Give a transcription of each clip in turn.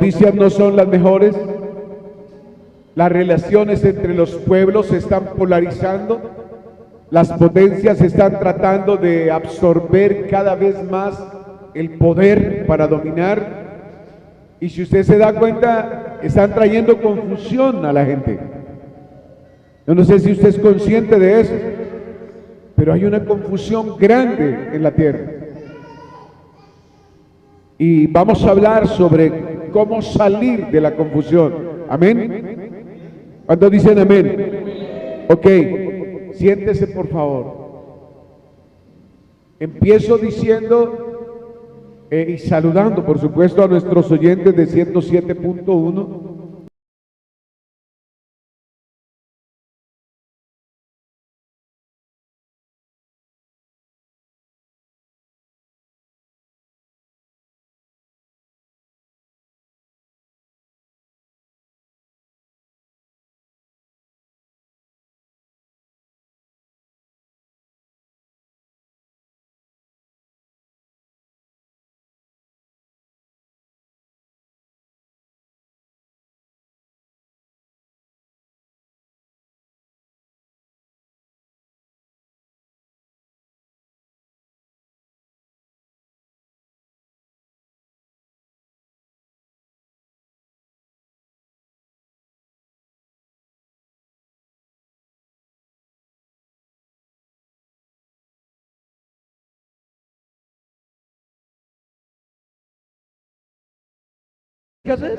noticias no son las mejores. Las relaciones entre los pueblos se están polarizando. Las potencias están tratando de absorber cada vez más el poder para dominar. Y si usted se da cuenta, están trayendo confusión a la gente. Yo no sé si usted es consciente de eso, pero hay una confusión grande en la tierra. Y vamos a hablar sobre cómo salir de la confusión. ¿Amén? ¿Cuántos dicen amén? Ok, siéntese por favor. Empiezo diciendo y saludando, por supuesto, a nuestros oyentes de 107.1. ¿Qué hacer?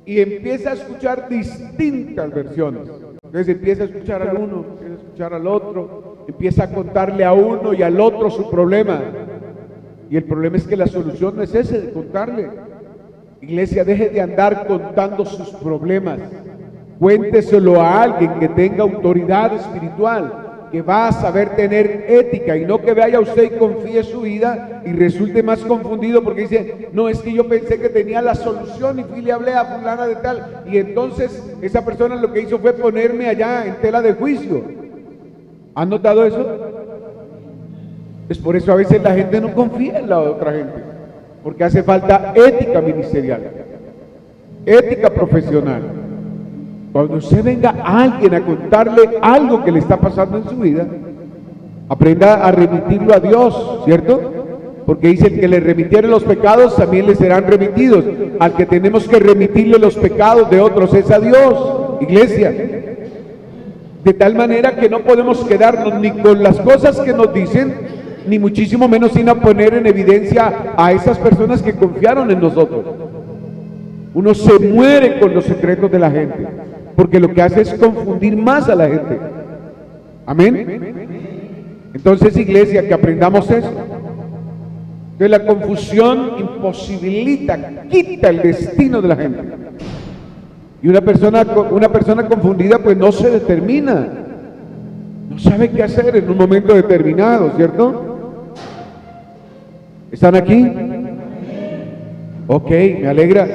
Y empieza a escuchar distintas versiones. Entonces empieza a escuchar al uno, empieza a escuchar al otro, empieza a contarle a uno y al otro su problema. Y el problema es que la solución no es ese de contarle. Iglesia, deje de andar contando sus problemas. Cuénteselo a alguien que tenga autoridad espiritual, que va a saber tener ética, y no que vaya usted y confíe su vida y resulte más confundido porque dice, no, es que yo pensé que tenía la solución y fui y le hablé a fulana de tal, y entonces esa persona lo que hizo fue ponerme allá en tela de juicio. ¿Han notado eso? Es por eso a veces la gente no confía en la otra gente, porque hace falta ética ministerial, ética profesional. Cuando usted venga a alguien a contarle algo que le está pasando en su vida, aprenda a remitirlo a Dios, ¿cierto? Porque dice, el que le remitiere los pecados también le serán remitidos. Al que tenemos que remitirle los pecados de otros es a Dios, iglesia. De tal manera que no podemos quedarnos ni con las cosas que nos dicen, ni muchísimo menos sin poner en evidencia a esas personas que confiaron en nosotros. Uno se muere con los secretos de la gente, porque lo que hace es confundir más a la gente. Amén. Entonces, iglesia, que aprendamos eso. Que la confusión imposibilita, quita el destino de la gente. Y una persona confundida pues no se determina, no sabe qué hacer en un momento determinado, ¿cierto? ¿Están aquí? Ok, me alegra.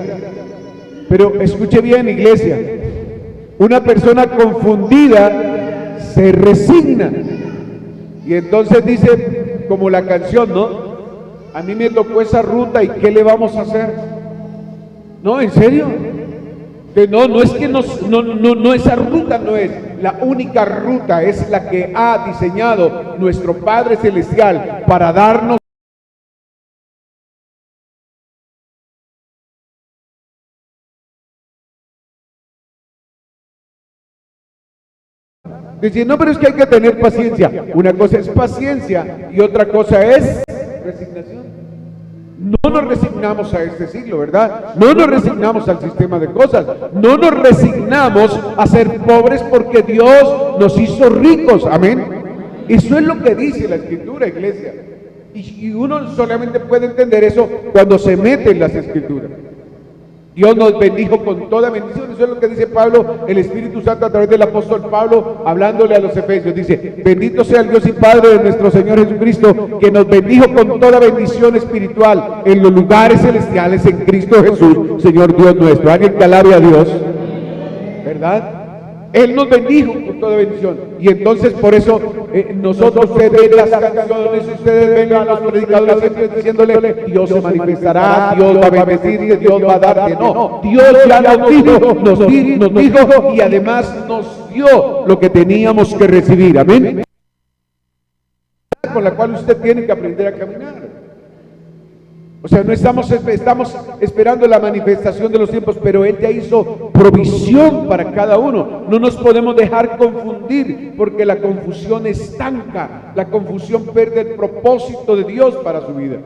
Pero escuche bien, iglesia, una persona confundida se resigna y entonces dice, como la canción, ¿no? A mí me tocó esa ruta y ¿qué le vamos a hacer? No, en serio, que no es que no, esa ruta no es la única ruta, es la que ha diseñado nuestro Padre Celestial para darnos. Decir, no, pero es que hay que tener paciencia. Una cosa es paciencia y otra cosa es resignación. No nos resignamos a este siglo, ¿verdad? No nos resignamos al sistema de cosas. No nos resignamos a ser pobres porque Dios nos hizo ricos. Amén. Eso es lo que dice la Escritura, iglesia. Y uno solamente puede entender eso cuando se mete en las Escrituras. Dios nos bendijo con toda bendición. Eso es lo que dice Pablo, el Espíritu Santo a través del apóstol Pablo, hablándole a los efesios. Dice, bendito sea el Dios y Padre de nuestro Señor Jesucristo, que nos bendijo con toda bendición espiritual en los lugares celestiales en Cristo Jesús, Señor Dios nuestro. Alguien que alabe a Dios, ¿verdad? Él nos bendijo con momento de bendición. Y entonces por eso nosotros, ustedes ven las canciones, ustedes ven a los predicadores siempre diciéndole: Dios se manifestará, Dios va a bendecir, Dios va a darte. No, Dios ya nos dijo y además nos dio lo que teníamos que recibir. Amén. Con la cual usted tiene que aprender a caminar. O sea, no estamos esperando la manifestación de los tiempos, pero Él ya hizo provisión para cada uno. No nos podemos dejar confundir, porque la confusión estanca, la confusión pierde el propósito de Dios para su vida.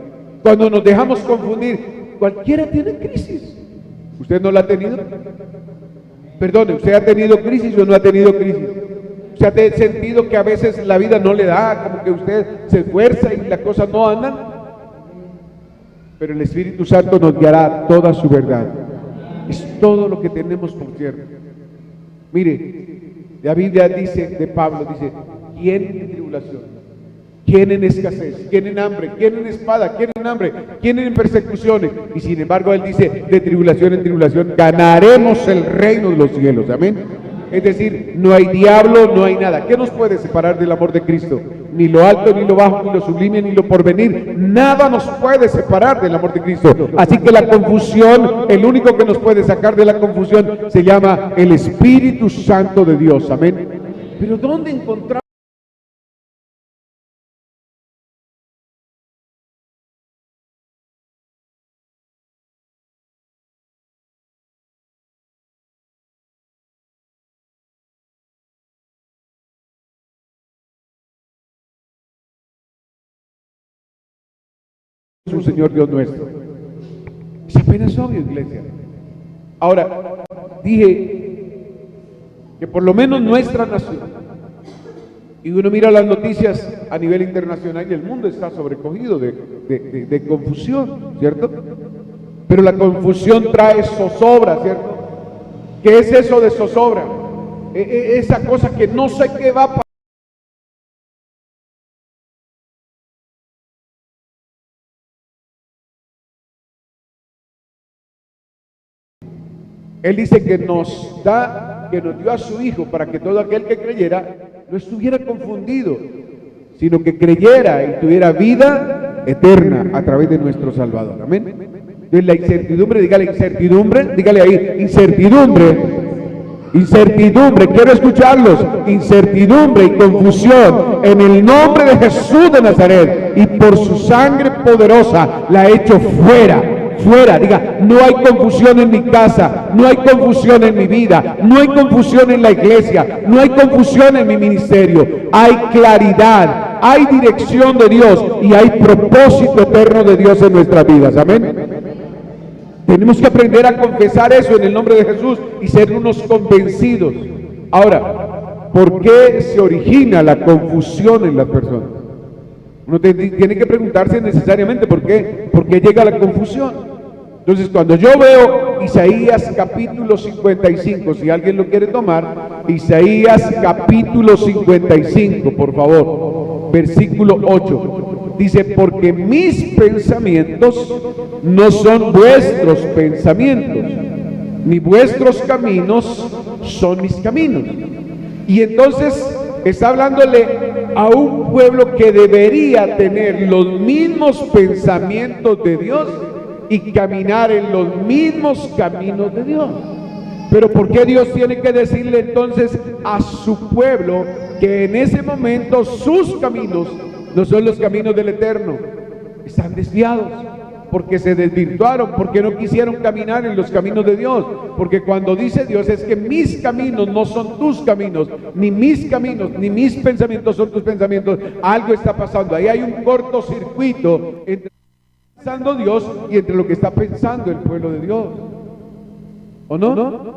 Cuando nos dejamos confundir, cualquiera tiene crisis. ¿Usted no la ha tenido? Perdone, ¿usted ha tenido crisis o no ha tenido crisis? ¿Usted ha sentido que a veces la vida no le da, como que usted se esfuerza y las cosas no andan? Pero el Espíritu Santo nos guiará toda su verdad. Es todo lo que tenemos por cierto. Mire, la Biblia dice, de Pablo, dice: ¿quién en tribulación? ¿Quién en escasez? ¿Quién en hambre? ¿Quién en espada? ¿Quién en hambre? ¿Quién en persecuciones? Y sin embargo Él dice: de tribulación en tribulación ganaremos el reino de los cielos. Amén. Es decir, no hay diablo, no hay nada. ¿Qué nos puede separar del amor de Cristo? Ni lo alto, ni lo bajo, ni lo sublime, ni lo porvenir. Nada nos puede separar del amor de Cristo. Así que la confusión, el único que nos puede sacar de la confusión se llama el Espíritu Santo de Dios. Amén. Pero ¿dónde encontramos? Un Señor Dios nuestro. Es apenas obvio, iglesia. Ahora, dije que por lo menos nuestra nación, y uno mira las noticias a nivel internacional y el mundo está sobrecogido de confusión, ¿cierto? Pero la confusión trae zozobra, ¿cierto? ¿Qué es eso de zozobra? Esa cosa que no sé qué va a pasar. Él dice que nos dio a su Hijo para que todo aquel que creyera no estuviera confundido, sino que creyera y tuviera vida eterna a través de nuestro Salvador. Amén. Entonces la incertidumbre, dígale ahí, incertidumbre, quiero escucharlos, incertidumbre y confusión en el nombre de Jesús de Nazaret, y por su sangre poderosa la ha hecho fuera. Diga: no hay confusión en mi casa, no hay confusión en mi vida, no hay confusión en la iglesia, no hay confusión en mi ministerio. Hay claridad, hay dirección de Dios y hay propósito eterno de Dios en nuestras vidas. Amén. Tenemos que aprender a confesar eso en el nombre de Jesús y ser unos convencidos. Ahora, ¿por qué se origina la confusión en las personas? Uno tiene que preguntarse necesariamente por qué llega la confusión. Entonces, cuando yo veo Isaías capítulo 55, si alguien lo quiere tomar, Isaías capítulo 55, por favor, versículo 8, dice: porque mis pensamientos no son vuestros pensamientos, ni vuestros caminos son mis caminos. Y entonces está hablándole a un pueblo que debería tener los mismos pensamientos de Dios y caminar en los mismos caminos de Dios. Pero ¿por qué Dios tiene que decirle entonces a su pueblo que en ese momento sus caminos no son los caminos del Eterno? Están desviados, porque se desvirtuaron, porque no quisieron caminar en los caminos de Dios. Porque cuando dice Dios es que mis caminos no son tus caminos, ni mis caminos, ni mis pensamientos son tus pensamientos. Algo está pasando, ahí hay un cortocircuito entre pensando Dios y entre lo que está pensando el pueblo de Dios, ¿o no?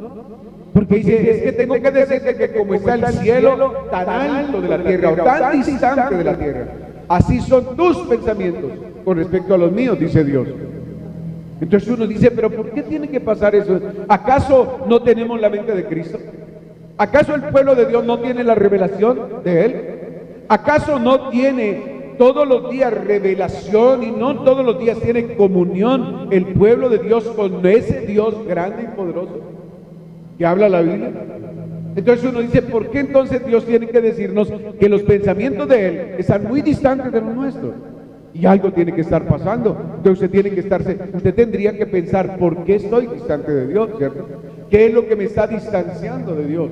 Porque dice: es que tengo que decirte que como está el cielo tan alto de la tierra, o tan distante de la tierra, así son tus pensamientos con respecto a los míos, dice Dios. Entonces uno dice: pero ¿por qué tiene que pasar eso? ¿Acaso no tenemos la mente de Cristo? ¿Acaso el pueblo de Dios no tiene la revelación de Él? ¿Acaso no tiene todos los días revelación y no todos los días tiene comunión el pueblo de Dios con ese Dios grande y poderoso que habla la Biblia? Entonces uno dice, ¿por qué entonces Dios tiene que decirnos que los pensamientos de Él están muy distantes de los nuestros? Y algo tiene que estar pasando. Entonces usted tendría que pensar, ¿por qué estoy distante de Dios? ¿Cierto? ¿Qué es lo que me está distanciando de Dios?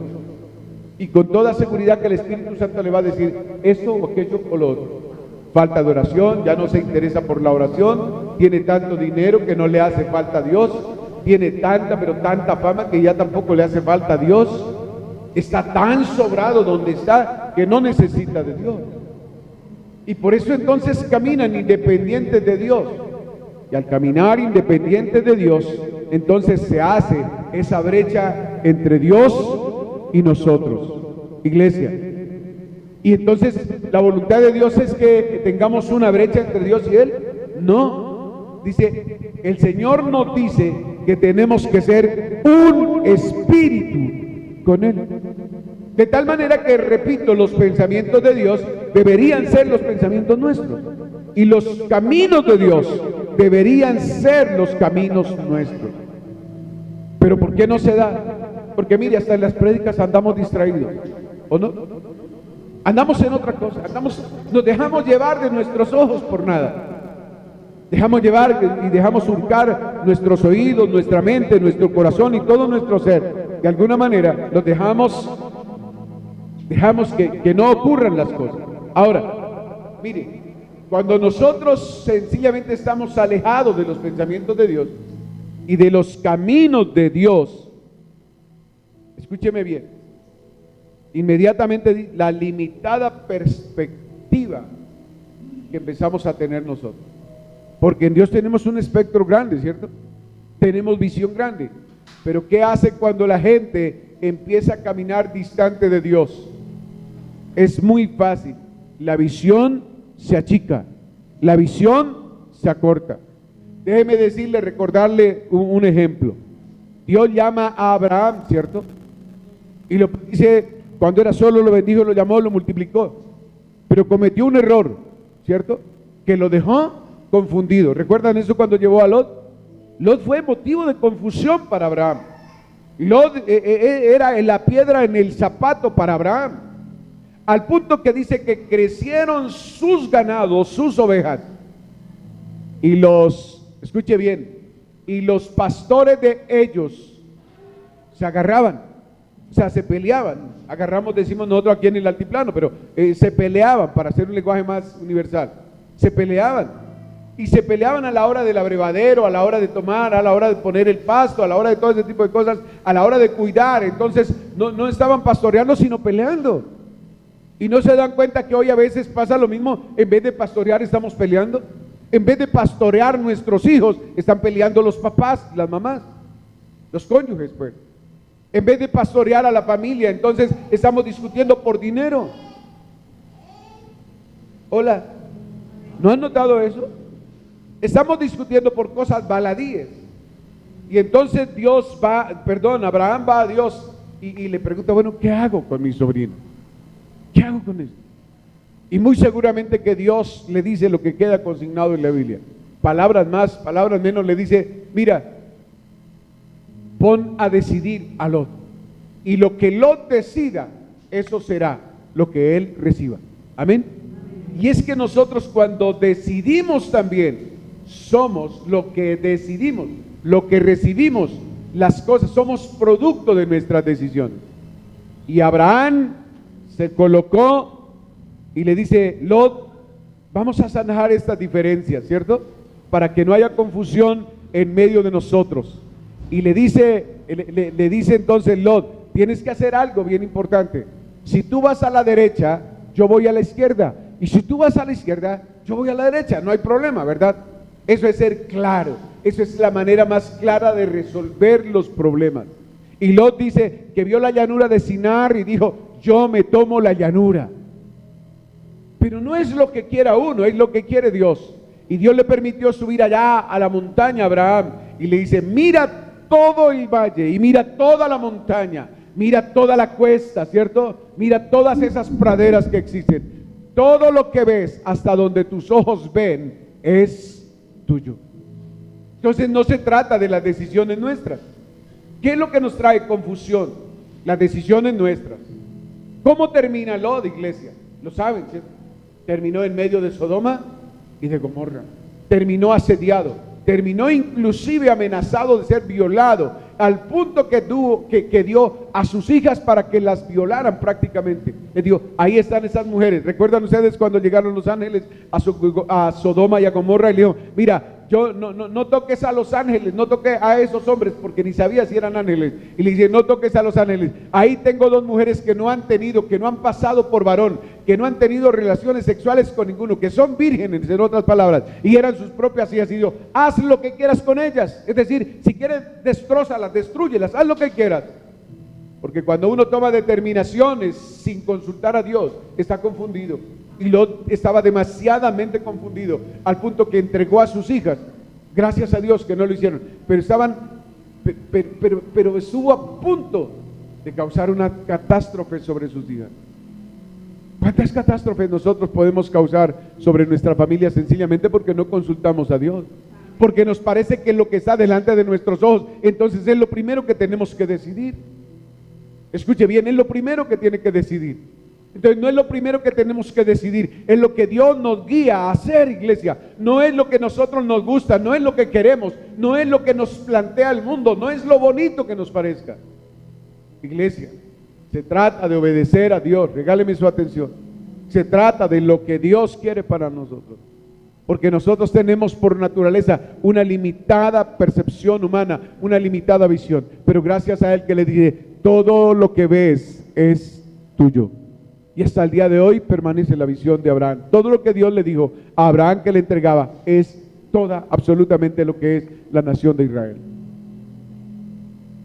Y con toda seguridad que el Espíritu Santo le va a decir esto o aquello o lo otro. Falta de oración, ya no se interesa por la oración, tiene tanto dinero que no le hace falta a Dios, tiene tanta, pero tanta fama que ya tampoco le hace falta a Dios, está tan sobrado donde está que no necesita de Dios. Y por eso entonces caminan independientes de Dios. Y al caminar independientes de Dios, entonces se hace esa brecha entre Dios y nosotros, iglesia. Y entonces la voluntad de Dios es que tengamos una brecha entre Dios y Él. No, dice, el Señor nos dice que tenemos que ser un espíritu con Él. De tal manera que, repito, los pensamientos de Dios deberían ser los pensamientos nuestros. Y los caminos de Dios deberían ser los caminos nuestros. Pero ¿por qué no se da? Porque mire, hasta en las prédicas andamos distraídos, ¿o no? Andamos en otra cosa, nos dejamos llevar de nuestros ojos por nada. Dejamos llevar y dejamos hurgar nuestros oídos, nuestra mente, nuestro corazón y todo nuestro ser. De alguna manera los dejamos que no ocurran las cosas. Ahora, mire, cuando nosotros sencillamente estamos alejados de los pensamientos de Dios y de los caminos de Dios, escúcheme bien, inmediatamente la limitada perspectiva que empezamos a tener nosotros, porque en Dios tenemos un espectro grande, ¿cierto? Tenemos visión grande, pero ¿qué hace cuando la gente empieza a caminar distante de Dios? Es muy fácil, la visión se achica, la visión se acorta. Déjeme decirle, recordarle un ejemplo. Dios llama a Abraham, ¿cierto? Y lo dice, cuando era solo lo bendijo, lo llamó, lo multiplicó. Pero cometió un error, ¿cierto? Que lo dejó confundido. ¿Recuerdan eso cuando llevó a Lot? Lot fue motivo de confusión para Abraham. Lot era la piedra en el zapato para Abraham. Al punto que dice que crecieron sus ganados, sus ovejas. Y escuche bien, y los pastores de ellos se agarraban, o sea, se peleaban. Agarramos, decimos nosotros aquí en el altiplano, pero se peleaban, para hacer un lenguaje más universal. Se peleaban. Y se peleaban a la hora del abrevadero, a la hora de tomar, a la hora de poner el pasto, a la hora de todo ese tipo de cosas, a la hora de cuidar. Entonces no estaban pastoreando, sino peleando. Y no se dan cuenta que hoy a veces pasa lo mismo. En vez de pastorear estamos peleando. En vez de pastorear nuestros hijos, están peleando los papás, las mamás, los cónyuges, pues. En vez de pastorear a la familia, entonces estamos discutiendo por dinero. Hola, ¿no han notado eso? Estamos discutiendo por cosas baladíes. Y entonces Abraham va a Dios y le pregunta, bueno, ¿qué hago con mi sobrino? ¿Qué hago con esto? Y muy seguramente que Dios le dice lo que queda consignado en la Biblia. Palabras más, palabras menos, le dice, mira, pon a decidir a Lot. Y lo que Lot decida, eso será lo que él reciba. Amén. Y es que nosotros cuando decidimos también, somos lo que decidimos, lo que recibimos, las cosas, somos producto de nuestras decisiones. Y Abraham se colocó y le dice, Lot, vamos a sanar estas diferencias, ¿cierto? Para que no haya confusión en medio de nosotros. Y le dice entonces Lot, tienes que hacer algo bien importante. Si tú vas a la derecha, yo voy a la izquierda. Y si tú vas a la izquierda, yo voy a la derecha. No hay problema, ¿verdad? Eso es ser claro. Eso es la manera más clara de resolver los problemas. Y Lot dice que vio la llanura de Sinar y dijo, yo me tomo la llanura. Pero no es lo que quiera uno, es lo que quiere Dios. Y Dios le permitió subir allá a la montaña a Abraham y le dice, mira todo el valle y mira toda la montaña, mira toda la cuesta, ¿cierto? Mira todas esas praderas que existen. Todo lo que ves hasta donde tus ojos ven es tuyo. Entonces no se trata de las decisiones nuestras. ¿Qué es lo que nos trae confusión? Las decisiones nuestras. ¿Cómo termina Lot, iglesia? Lo saben, ¿cierto? Terminó en medio de Sodoma y de Gomorra. Terminó asediado. Terminó inclusive amenazado de ser violado, al punto que dio a sus hijas para que las violaran prácticamente. Les digo, ahí están esas mujeres. ¿Recuerdan ustedes cuando llegaron los ángeles a Sodoma y a Gomorra y le dijo, mira, yo no toques a los ángeles, no toques a esos hombres, porque ni sabía si eran ángeles, y le dice, no toques a los ángeles, ahí tengo dos mujeres que no han pasado por varón, que no han tenido relaciones sexuales con ninguno, que son vírgenes, en otras palabras, y eran sus propias hijas, y dijo, haz lo que quieras con ellas, es decir, si quieres destrózalas, destrúyelas, haz lo que quieras, porque cuando uno toma determinaciones sin consultar a Dios, está confundido. Y Lot estaba demasiadamente confundido al punto que entregó a sus hijas. Gracias a Dios que no lo hicieron, pero pero estuvo a punto de causar una catástrofe sobre sus hijas. ¿Cuántas catástrofes nosotros podemos causar sobre nuestra familia sencillamente porque no consultamos a Dios? Porque nos parece que lo que está delante de nuestros ojos, entonces es lo primero que tenemos que decidir. Escuche bien, es lo primero que tiene que decidir. Entonces no es lo primero que tenemos que decidir, es lo que Dios nos guía a hacer, iglesia. No es lo que a nosotros nos gusta, no es lo que queremos, no es lo que nos plantea el mundo, no es lo bonito que nos parezca. Iglesia, se trata de obedecer a Dios, regáleme su atención. Se trata de lo que Dios quiere para nosotros. Porque nosotros tenemos por naturaleza una limitada percepción humana, una limitada visión. Pero gracias a Él que le dice, todo lo que ves es tuyo. Y hasta el día de hoy permanece la visión de Abraham. Todo lo que Dios le dijo a Abraham que le entregaba es absolutamente lo que es la nación de Israel.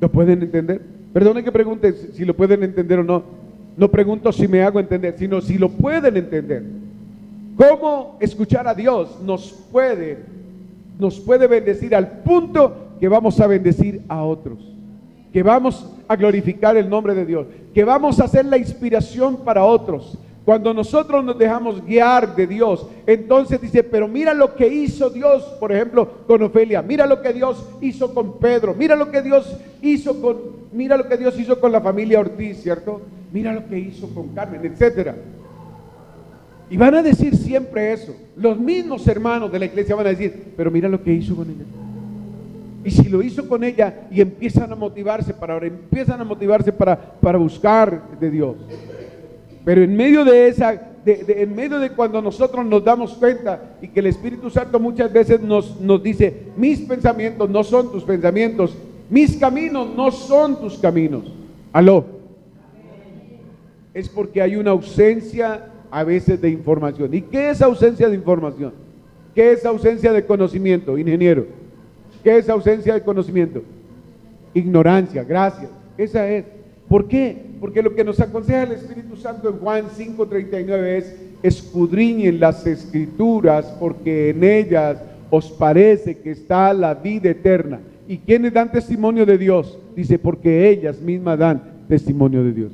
¿Lo pueden entender? Perdone que pregunte si lo pueden entender o no. No pregunto si me hago entender, sino si lo pueden entender. ¿Cómo escuchar a Dios nos puede bendecir al punto que vamos a bendecir a otros? Que vamos a glorificar el nombre de Dios, que vamos a ser la inspiración para otros. Cuando nosotros nos dejamos guiar de Dios, entonces dice, pero mira lo que hizo Dios, por ejemplo, con Ofelia, mira lo que Dios hizo con Pedro, mira lo que Dios hizo con la familia Ortiz, ¿cierto? Mira lo que hizo con Carmen, etcétera. Y van a decir siempre eso. Los mismos hermanos de la iglesia van a decir, pero mira lo que hizo con ella. Y si lo hizo con ella y empiezan a motivarse para buscar de Dios. Pero en medio de en medio de cuando nosotros nos damos cuenta y que el Espíritu Santo muchas veces nos dice, mis pensamientos no son tus pensamientos, mis caminos no son tus caminos. Aló. Es porque hay una ausencia a veces de información. ¿Y qué es ausencia de información? ¿Qué es ausencia de conocimiento, ingeniero? ¿Qué es ausencia de conocimiento? Ignorancia, gracias. Esa es. ¿Por qué? Porque lo que nos aconseja el Espíritu Santo en Juan 5:39 es, escudriñen las Escrituras porque en ellas os parece que está la vida eterna. ¿Y quiénes dan testimonio de Dios? Dice, porque ellas mismas dan testimonio de Dios.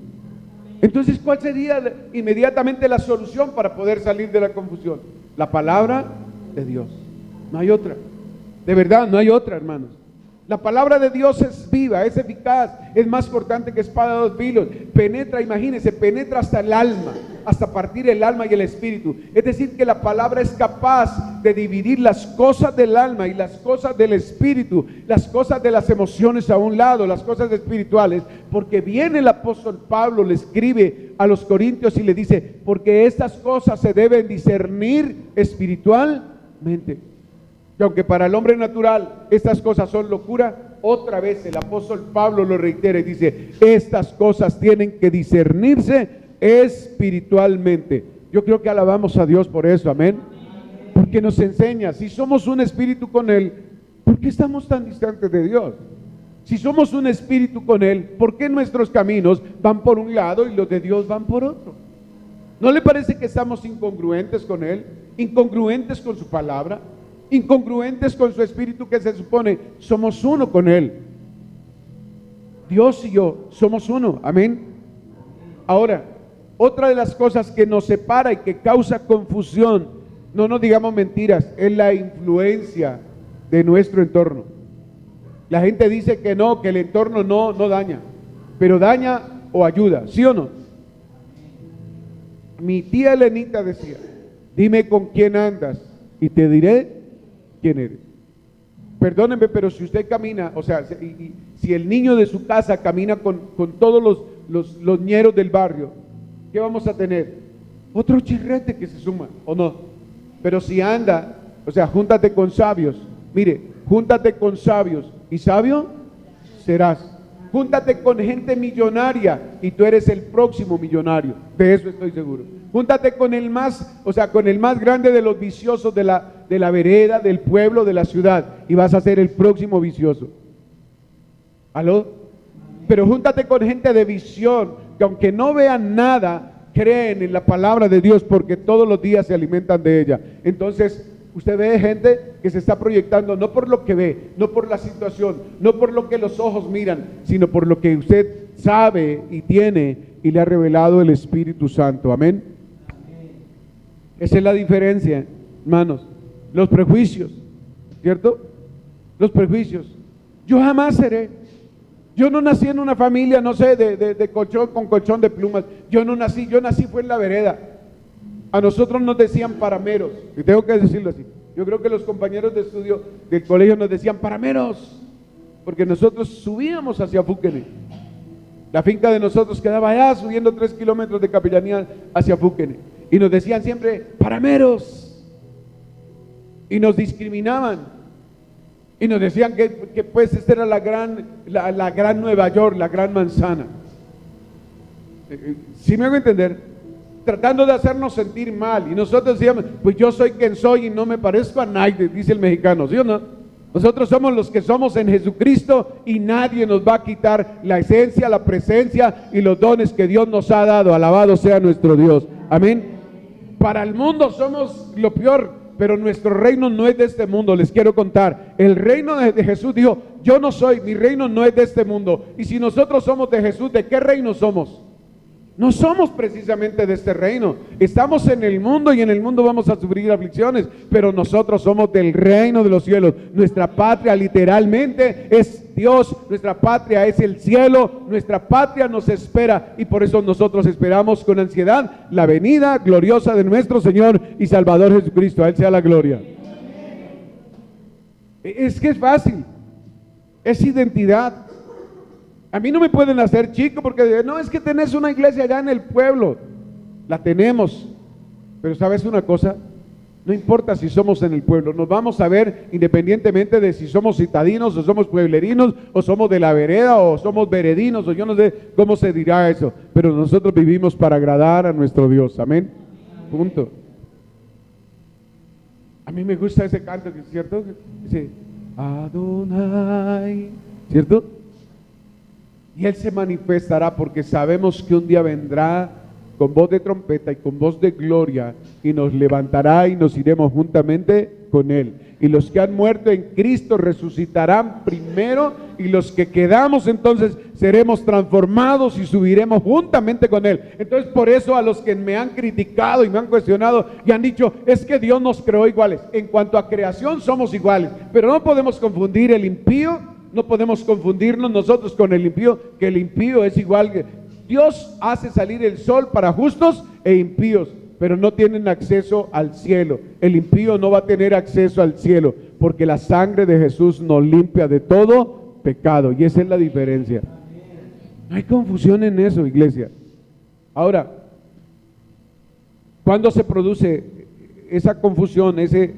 Entonces, ¿cuál sería inmediatamente la solución para poder salir de la confusión? La palabra de Dios. No hay otra. De verdad, no hay otra, hermanos. La palabra de Dios es viva, es eficaz, es más cortante que espada de dos filos. Penetra, imagínense, penetra hasta el alma, hasta partir el alma y el espíritu. Es decir, que la palabra es capaz de dividir las cosas del alma y las cosas del espíritu, las cosas de las emociones a un lado, las cosas espirituales. Porque viene el apóstol Pablo, le escribe a los corintios y le dice, porque estas cosas se deben discernir espiritualmente. Y aunque para el hombre natural estas cosas son locura, otra vez el apóstol Pablo lo reitera y dice, estas cosas tienen que discernirse espiritualmente. Yo creo que alabamos a Dios por eso, amén. Porque nos enseña, si somos un espíritu con Él, ¿por qué estamos tan distantes de Dios? Si somos un espíritu con Él, ¿por qué nuestros caminos van por un lado y los de Dios van por otro? ¿No le parece que estamos incongruentes con Él? Incongruentes con su palabra, incongruentes con su espíritu, que se supone somos uno con Él. Dios y yo somos uno, amén. Ahora, otra de las cosas que nos separa y que causa confusión, no nos digamos mentiras, es la influencia de nuestro entorno. La gente dice que no, que el entorno no daña. pero daña o ayuda, ¿sí o no? Mi tía Elenita decía, dime con quién andas y te diré quién eres. Perdónenme, pero si usted camina, o sea, si el niño de su casa camina con todos los ñeros del barrio, ¿qué vamos a tener? Otro chirrete que se suma, ¿o no? Pero si anda, o sea, júntate con sabios. Mire, júntate con sabios y sabio serás. Júntate con gente millonaria y tú eres el próximo millonario. De eso estoy seguro. Júntate con el más, o sea, con el más grande de los viciosos de la vereda, del pueblo, de la ciudad, y vas a ser el próximo vicioso. ¿Aló? Pero júntate con gente de visión, que aunque no vean nada, creen en la palabra de Dios, porque todos los días se alimentan de ella. Entonces, usted ve gente que se está proyectando no por lo que ve, no por la situación, no por lo que los ojos miran, sino por lo que usted sabe y tiene y le ha revelado el Espíritu Santo. Amén. Esa es la diferencia, hermanos. Los prejuicios, ¿cierto? Los prejuicios. Yo jamás seré. Yo no nací en una familia, no sé, de colchón, con colchón de plumas. Yo nací fue en la vereda. A nosotros nos decían parameros, y tengo que decirlo así. Yo creo que los compañeros de estudio del colegio nos decían parameros, porque nosotros subíamos hacia Fúquene. La finca de nosotros quedaba allá, subiendo 3 kilómetros de Capellanía hacia Fúquene. Y nos decían siempre parameros. Y nos discriminaban. Y nos decían que pues esta era la gran Nueva York, la gran manzana. ¿Sí me hago entender? Tratando de hacernos sentir mal. Y nosotros decíamos, pues yo soy quien soy y no me parezco a nadie, dice el mexicano, ¿sí o no? Nosotros somos los que somos en Jesucristo y nadie nos va a quitar la esencia, la presencia y los dones que Dios nos ha dado. Alabado sea nuestro Dios. Amén. Para el mundo somos lo peor, pero nuestro reino no es de este mundo. Les quiero contar, el reino de Jesús dijo, yo no soy, mi reino no es de este mundo. Y si nosotros somos de Jesús, ¿de qué reino somos? No somos precisamente de este reino. Estamos en el mundo y en el mundo vamos a sufrir aflicciones, pero nosotros somos del reino de los cielos. Nuestra patria literalmente es Dios, nuestra patria es el cielo, nuestra patria nos espera y por eso nosotros esperamos con ansiedad la venida gloriosa de nuestro Señor y Salvador Jesucristo. A Él sea la gloria. Es que es fácil, es identidad. A mí no me pueden hacer chico porque no, es que tenés una iglesia allá en el pueblo. La tenemos, pero ¿sabes una cosa? No importa si somos en el pueblo, nos vamos a ver independientemente de si somos citadinos o somos pueblerinos o somos de la vereda o somos veredinos o yo no sé cómo se dirá eso, pero nosotros vivimos para agradar a nuestro Dios. Amén. Punto. A mí me gusta ese canto, ¿cierto? Dice Adonai, ¿cierto? Y Él se manifestará porque sabemos que un día vendrá con voz de trompeta y con voz de gloria y nos levantará y nos iremos juntamente con Él. Y los que han muerto en Cristo resucitarán primero y los que quedamos entonces seremos transformados y subiremos juntamente con Él. Entonces por eso a los que me han criticado y me han cuestionado y han dicho, es que Dios nos creó iguales. En cuanto a creación somos iguales, pero no podemos confundir el impío. No podemos confundirnos nosotros con el impío, que el impío es igual que Dios hace salir el sol para justos e impíos, pero no tienen acceso al cielo. El impío no va a tener acceso al cielo, porque la sangre de Jesús nos limpia de todo pecado, y esa es la diferencia. No hay confusión en eso, iglesia. Ahora, ¿cuándo se produce esa confusión, ese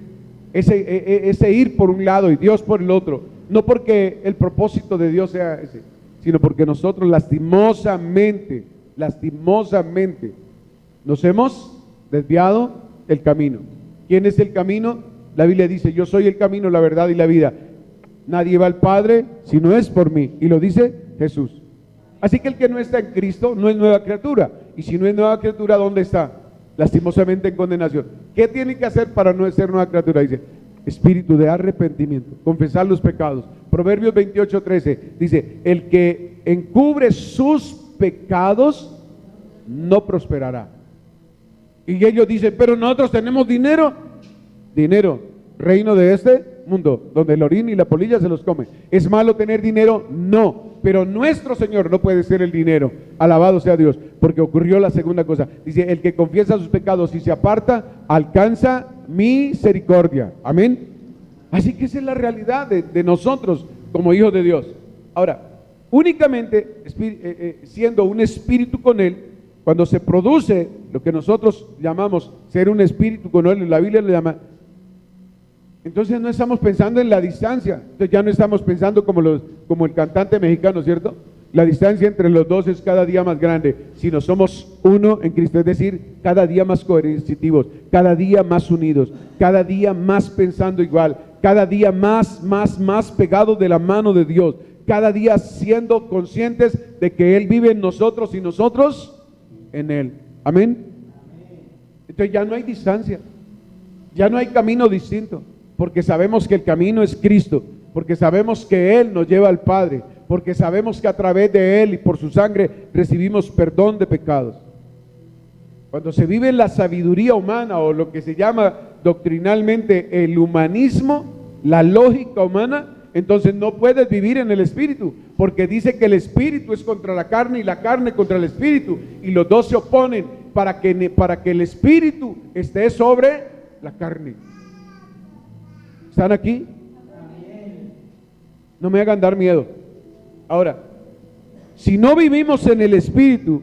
ir por un lado y Dios por el otro? No porque el propósito de Dios sea ese, sino porque nosotros lastimosamente nos hemos desviado del camino. ¿Quién es el camino? La Biblia dice, yo soy el camino, la verdad y la vida. Nadie va al Padre si no es por mí. Y lo dice Jesús. Así que el que no está en Cristo no es nueva criatura. Y si no es nueva criatura, ¿dónde está? Lastimosamente en condenación. ¿Qué tiene que hacer para no ser nueva criatura? Dice, espíritu de arrepentimiento, confesar los pecados. Proverbios 28:13 dice, el que encubre sus pecados no prosperará. Y ellos dicen, pero nosotros tenemos dinero, reino de este mundo, donde el orín y la polilla se los come. ¿Es malo tener dinero? No, pero nuestro Señor no puede ser el dinero. Alabado sea Dios, porque ocurrió la segunda cosa. Dice, el que confiesa sus pecados y se aparta, alcanza misericordia. Amén. Así que esa es la realidad de nosotros como hijos de Dios. Ahora, únicamente siendo un espíritu con Él, cuando se produce lo que nosotros llamamos ser un espíritu con Él, la Biblia lo llama, entonces no estamos pensando en la distancia. Entonces ya no estamos pensando como el cantante mexicano, ¿cierto? La distancia entre los dos es cada día más grande, sino somos uno en Cristo, es decir, cada día más coercitivos, cada día más unidos, cada día más pensando igual, cada día más pegados de la mano de Dios, cada día siendo conscientes de que Él vive en nosotros y nosotros en Él. Amén. Entonces ya no hay distancia, ya no hay camino distinto, porque sabemos que el camino es Cristo, porque sabemos que Él nos lleva al Padre, porque sabemos que a través de Él y por su sangre recibimos perdón de pecados. Cuando se vive en la sabiduría humana, o lo que se llama doctrinalmente el humanismo, la lógica humana, entonces no puedes vivir en el espíritu, porque dice que el espíritu es contra la carne y la carne contra el espíritu, y los dos se oponen para que el espíritu esté sobre la carne. ¿Están aquí? No me hagan dar miedo. Ahora, si no vivimos en el espíritu,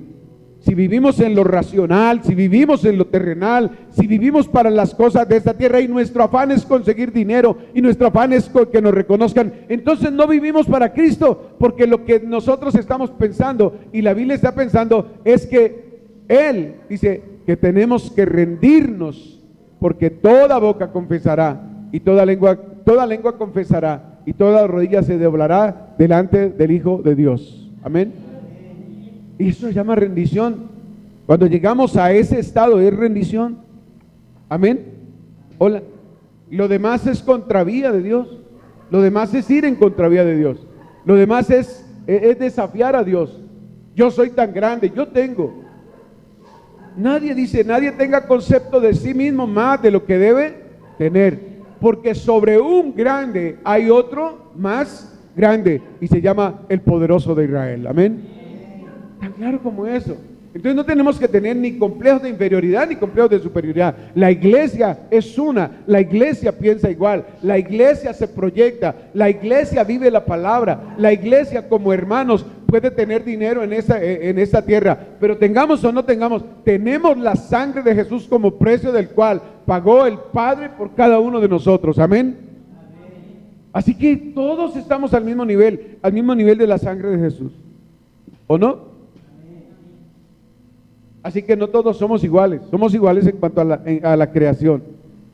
si vivimos en lo racional, si vivimos en lo terrenal, si vivimos para las cosas de esta tierra y nuestro afán es conseguir dinero y nuestro afán es que nos reconozcan, entonces no vivimos para Cristo, porque lo que nosotros estamos pensando y la Biblia está pensando es que Él dice que tenemos que rendirnos, porque toda boca confesará y toda lengua confesará y toda rodilla se doblará delante del Hijo de Dios. Amén. Y eso se llama rendición. Cuando llegamos a ese estado es rendición. Amén. Hola. Lo demás es contravía de Dios. Lo demás es ir en contravía de Dios. Lo demás es desafiar a Dios. Yo soy tan grande, yo tengo. Nadie tenga concepto de sí mismo más de lo que debe tener. Porque sobre un grande hay otro más grande y se llama el poderoso de Israel. Amén. Tan claro como eso. Entonces no tenemos que tener ni complejos de inferioridad ni complejos de superioridad. La iglesia es una, la iglesia piensa igual, la iglesia se proyecta, la iglesia vive la palabra, la iglesia como hermanos puede tener dinero en esta tierra, pero tengamos o no tengamos, tenemos la sangre de Jesús como precio del cual pagó el Padre por cada uno de nosotros. Amén. Así que todos estamos al mismo nivel de la sangre de Jesús, ¿o no? Así que no todos somos iguales en cuanto a la creación,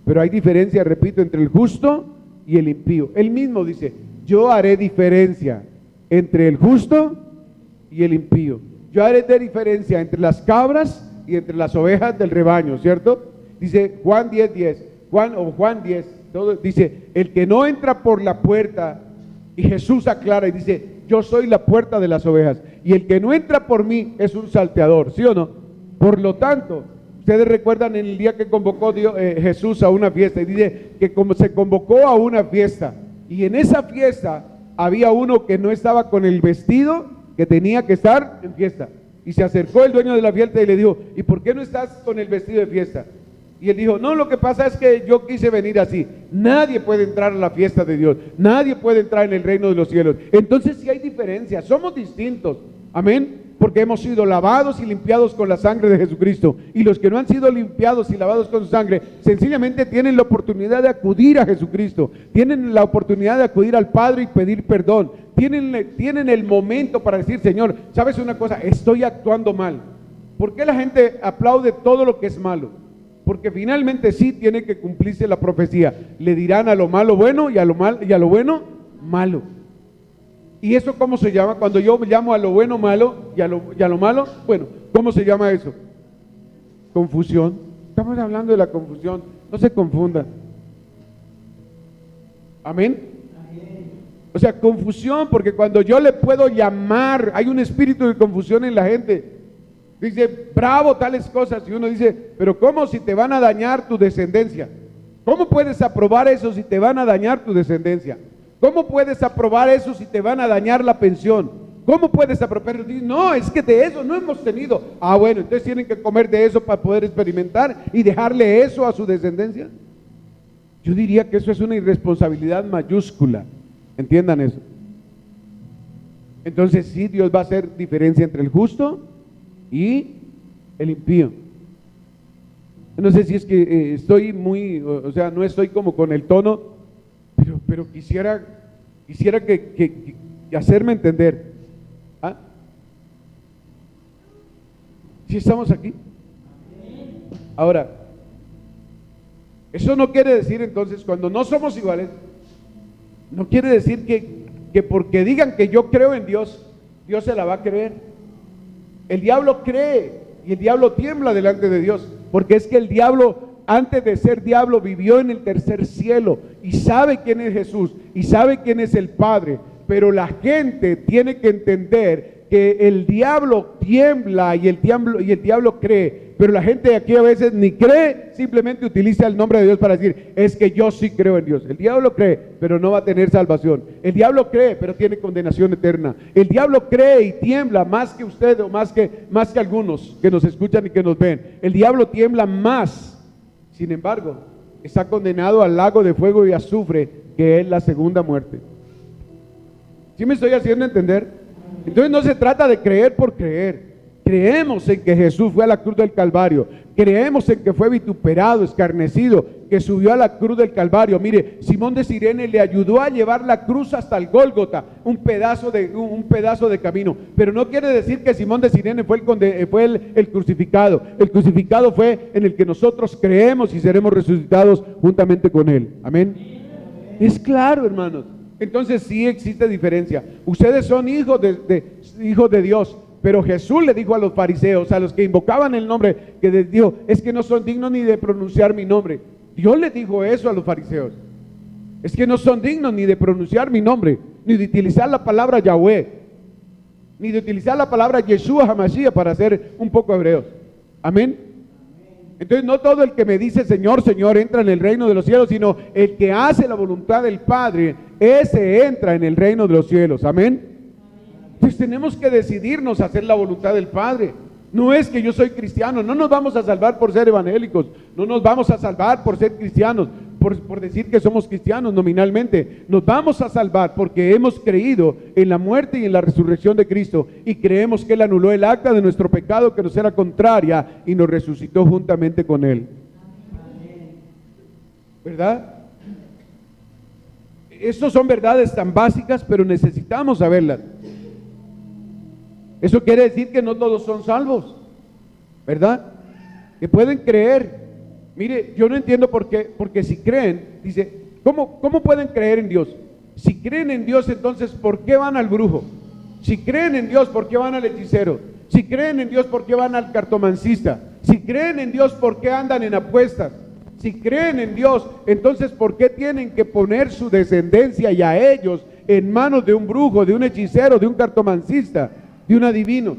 pero hay diferencia, repito, entre el justo y el impío. Él mismo dice, yo haré diferencia entre el justo y el impío. Yo haré diferencia entre las cabras y entre las ovejas del rebaño, ¿cierto? Dice Juan 10:10, Juan 10, dice, el que no entra por la puerta, y Jesús aclara y dice, yo soy la puerta de las ovejas, y el que no entra por mí es un salteador, ¿sí o no? Por lo tanto, ustedes recuerdan en el día que convocó Jesús a una fiesta, y dice que como se convocó a una fiesta, y en esa fiesta había uno que no estaba con el vestido que tenía que estar en fiesta, y se acercó el dueño de la fiesta y le dijo, ¿y por qué no estás con el vestido de fiesta? Y él dijo, no, lo que pasa es que yo quise venir así. Nadie puede entrar a la fiesta de Dios, nadie puede entrar en el reino de los cielos. Entonces sí hay diferencia, somos distintos, amén, porque hemos sido lavados y limpiados con la sangre de Jesucristo, y los que no han sido limpiados y lavados con su sangre, sencillamente tienen la oportunidad de acudir a Jesucristo, tienen la oportunidad de acudir al Padre y pedir perdón, tienen el momento para decir, Señor, ¿sabes una cosa? Estoy actuando mal. ¿Por qué la gente aplaude todo lo que es malo? Porque finalmente sí tiene que cumplirse la profecía. Le dirán a lo malo bueno y a lo bueno malo. ¿Y eso cómo se llama? Cuando yo llamo a lo bueno malo y a lo malo, bueno, ¿cómo se llama eso? Confusión. Estamos hablando de la confusión. No se confundan. Amén. O sea, confusión, porque cuando yo le puedo llamar, hay un espíritu de confusión en la gente. Dice, bravo, tales cosas, y uno dice, pero ¿cómo si te van a dañar tu descendencia? ¿Cómo puedes aprobar eso si te van a dañar tu descendencia? ¿Cómo puedes aprobar eso si te van a dañar la pensión? ¿Cómo puedes apropiarte? No, es que de eso no hemos tenido. Ah, bueno, entonces tienen que comer de eso para poder experimentar y dejarle eso a su descendencia. Yo diría que eso es una irresponsabilidad mayúscula. Entiendan eso. Entonces sí, Dios va a hacer diferencia entre el justo y el impío. No sé si es que estoy muy, o sea, no estoy como con el tono, pero quisiera que hacerme entender. ¿Ah? ¿Sí estamos aquí? Ahora, eso no quiere decir entonces, cuando no somos iguales, no quiere decir que porque digan que yo creo en Dios, Dios se la va a creer. El diablo cree y el diablo tiembla delante de Dios, porque es que el diablo, antes de ser diablo, vivió en el tercer cielo y sabe quién es Jesús y sabe quién es el Padre. Pero la gente tiene que entender que el diablo tiembla y el diablo cree, pero la gente aquí a veces ni cree, simplemente utiliza el nombre de Dios para decir, es que yo sí creo en Dios. El diablo cree, pero no va a tener salvación. El diablo cree, pero tiene condenación eterna. El diablo cree y tiembla más que usted o más que algunos que nos escuchan y que nos ven. El diablo tiembla más. Sin embargo, está condenado al lago de fuego y azufre, que es la segunda muerte. ¿Sí me estoy haciendo entender? Entonces no se trata de creer por creer. Creemos en que Jesús fue a la cruz del Calvario. Creemos en que fue vituperado, escarnecido, que subió a la cruz del Calvario. Mire, Simón de Cirene le ayudó a llevar la cruz hasta el Gólgota, un pedazo de camino. Pero no quiere decir que Simón de Cirene fue el crucificado. El crucificado fue en el que nosotros creemos y seremos resucitados juntamente con él. Amén. Es claro, hermanos. Entonces sí existe diferencia. Ustedes son hijos de Dios, pero Jesús le dijo a los fariseos, a los que invocaban el nombre, que les dijo, es que no son dignos ni de pronunciar mi nombre. Dios le dijo eso a los fariseos. Es que no son dignos ni de pronunciar mi nombre, ni de utilizar la palabra Yahweh, ni de utilizar la palabra Yeshua HaMashiach, para ser un poco hebreos. Amén. Entonces no todo el que me dice Señor, Señor entra en el reino de los cielos, sino el que hace la voluntad del Padre, ese entra en el reino de los cielos. Amén. Entonces tenemos que decidirnos a hacer la voluntad del Padre. No es que yo soy cristiano, no nos vamos a salvar por ser evangélicos, no nos vamos a salvar por ser cristianos, por decir que somos cristianos nominalmente. Nos vamos a salvar porque hemos creído en la muerte y en la resurrección de Cristo y creemos que Él anuló el acta de nuestro pecado que nos era contraria y nos resucitó juntamente con Él. ¿Verdad? Estas son verdades tan básicas, pero necesitamos saberlas. Eso quiere decir que no todos son salvos, ¿verdad? Que pueden creer. Mire, yo no entiendo por qué, porque si creen, dice, ¿cómo pueden creer en Dios? Si creen en Dios, entonces, ¿por qué van al brujo? Si creen en Dios, ¿por qué van al hechicero? Si creen en Dios, ¿por qué van al cartomancista? Si creen en Dios, ¿por qué andan en apuestas? Si creen en Dios, entonces, ¿por qué tienen que poner su descendencia y a ellos en manos de un brujo, de un hechicero, de un cartomancista, de un adivino?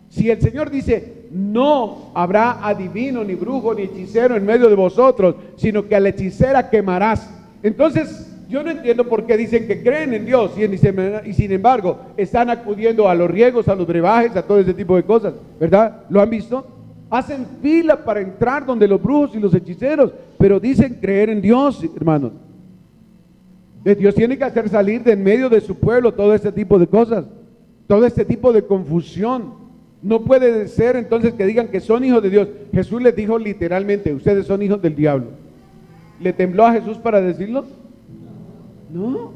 Si el Señor dice, no habrá adivino, ni brujo, ni hechicero en medio de vosotros, sino que a la hechicera quemarás. Entonces, yo no entiendo por qué dicen que creen en Dios y sin embargo están acudiendo a los riegos, a los brebajes, a todo ese tipo de cosas, ¿verdad? ¿Lo han visto? Hacen fila para entrar donde los brujos y los hechiceros, pero dicen creer en Dios, hermanos. Dios tiene que hacer salir de en medio de su pueblo todo este tipo de cosas, todo este tipo de confusión. No puede ser entonces que digan que son hijos de Dios. Jesús les dijo literalmente, ustedes son hijos del diablo. ¿Le tembló a Jesús para decirlo? No,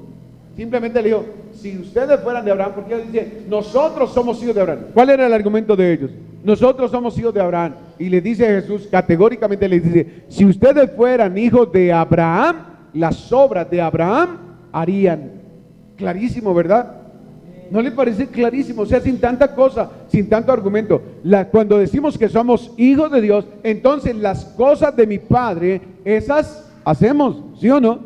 simplemente le dijo, si ustedes fueran de Abraham, porque ellos dicen, nosotros somos hijos de Abraham. ¿Cuál era el argumento de ellos? Nosotros somos hijos de Abraham. Y le dice Jesús, categóricamente les dice, si ustedes fueran hijos de Abraham, las obras de Abraham harían. Clarísimo, ¿verdad? ¿No le parece clarísimo? O sea, sin tanta cosa, sin tanto argumento. Cuando decimos que somos hijos de Dios, entonces las cosas de mi Padre, esas hacemos, ¿sí o no?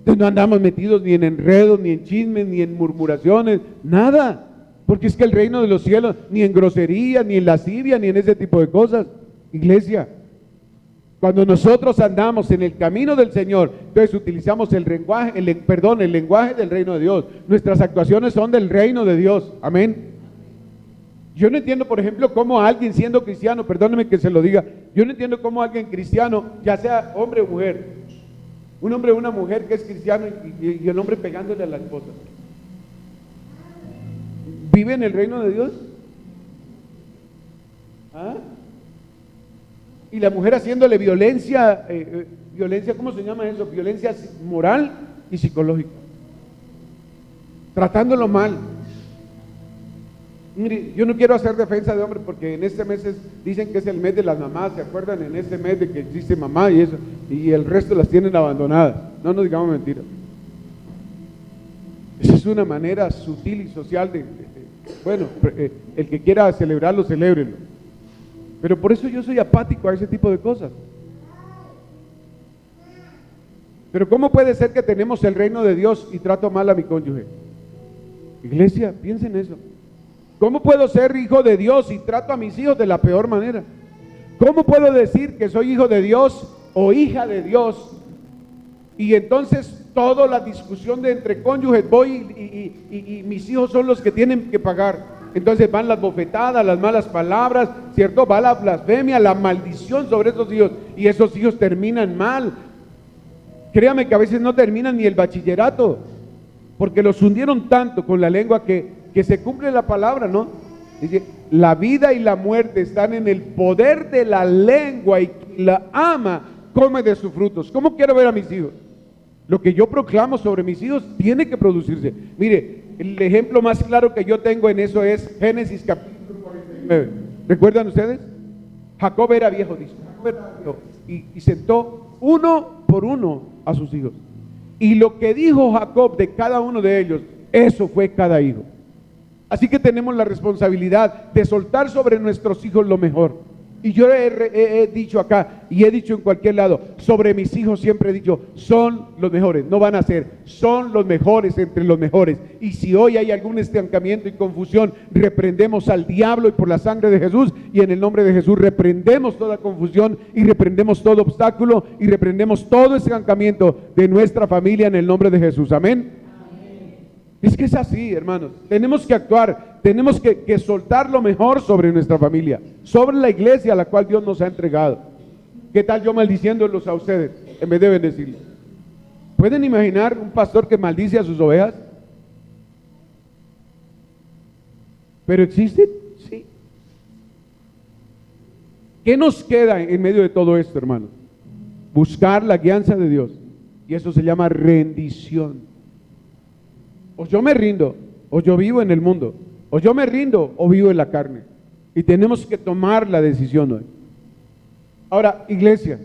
Entonces no andamos metidos ni en enredos, ni en chismes, ni en murmuraciones, nada. Porque es que el reino de los cielos, ni en grosería, ni en lascivia, ni en ese tipo de cosas. Iglesia, Cuando nosotros andamos en el camino del Señor, entonces utilizamos el lenguaje, el lenguaje del reino de Dios. Nuestras actuaciones son del reino de Dios. Amén. Yo no entiendo, por ejemplo, cómo alguien siendo cristiano, perdóneme que se lo diga, yo no entiendo cómo alguien cristiano, ya sea hombre o mujer, un hombre o una mujer que es cristiano y el hombre pegándole a la esposa, ¿vive en el reino de Dios? ¿Ah? Y la mujer haciéndole violencia, ¿cómo se llama eso? Violencia moral y psicológica, tratándolo mal. Mire, yo no quiero hacer defensa de hombre porque en este mes dicen que es el mes de las mamás, ¿se acuerdan? En este mes de que existe mamá y eso, y el resto las tienen abandonadas. No nos digamos mentiras. Esa es una manera sutil y social el que quiera celebrarlo, celébrelo. Pero por eso yo soy apático a ese tipo de cosas. Pero ¿cómo puede ser que tenemos el reino de Dios y trato mal a mi cónyuge? Iglesia, piensen eso. ¿Cómo puedo ser hijo de Dios y trato a mis hijos de la peor manera? ¿Cómo puedo decir que soy hijo de Dios o hija de Dios? Y entonces toda la discusión de entre cónyuges voy y mis hijos son los que tienen que pagar. Entonces van las bofetadas, las malas palabras, ¿cierto? Va la blasfemia, la maldición sobre esos hijos, y esos hijos terminan mal. Créame que a veces no terminan ni el bachillerato, porque los hundieron tanto con la lengua que se cumple la palabra, ¿no? Dice, la vida y la muerte están en el poder de la lengua, y quien la ama come de sus frutos. ¿Cómo quiero ver a mis hijos? Lo que yo proclamo sobre mis hijos tiene que producirse. Mire, el ejemplo más claro que yo tengo en eso es Génesis capítulo 49. ¿Recuerdan ustedes? Jacob era viejo, dice, y sentó uno por uno a sus hijos. Y lo que dijo Jacob de cada uno de ellos, eso fue cada hijo. Así que tenemos la responsabilidad de soltar sobre nuestros hijos lo mejor. Y yo he dicho acá, y he dicho en cualquier lado, sobre mis hijos siempre he dicho, son los mejores, no van a ser, son los mejores entre los mejores. Y si hoy hay algún estancamiento y confusión, reprendemos al diablo y por la sangre de Jesús, y en el nombre de Jesús reprendemos toda confusión y reprendemos todo obstáculo y reprendemos todo estancamiento de nuestra familia en el nombre de Jesús. Amén. Es que es así, hermanos. Tenemos que actuar, tenemos que soltar lo mejor sobre nuestra familia, sobre la iglesia a la cual Dios nos ha entregado. ¿Qué tal yo maldiciéndolos a ustedes en vez de bendecirlos? ¿Pueden imaginar un pastor que maldice a sus ovejas? ¿Pero existe? Sí. ¿Qué nos queda en medio de todo esto, hermanos? Buscar la guianza de Dios, y eso se llama rendición. O yo me rindo, o yo vivo en el mundo. O yo me rindo, o vivo en la carne. Y tenemos que tomar la decisión hoy. Ahora, iglesia,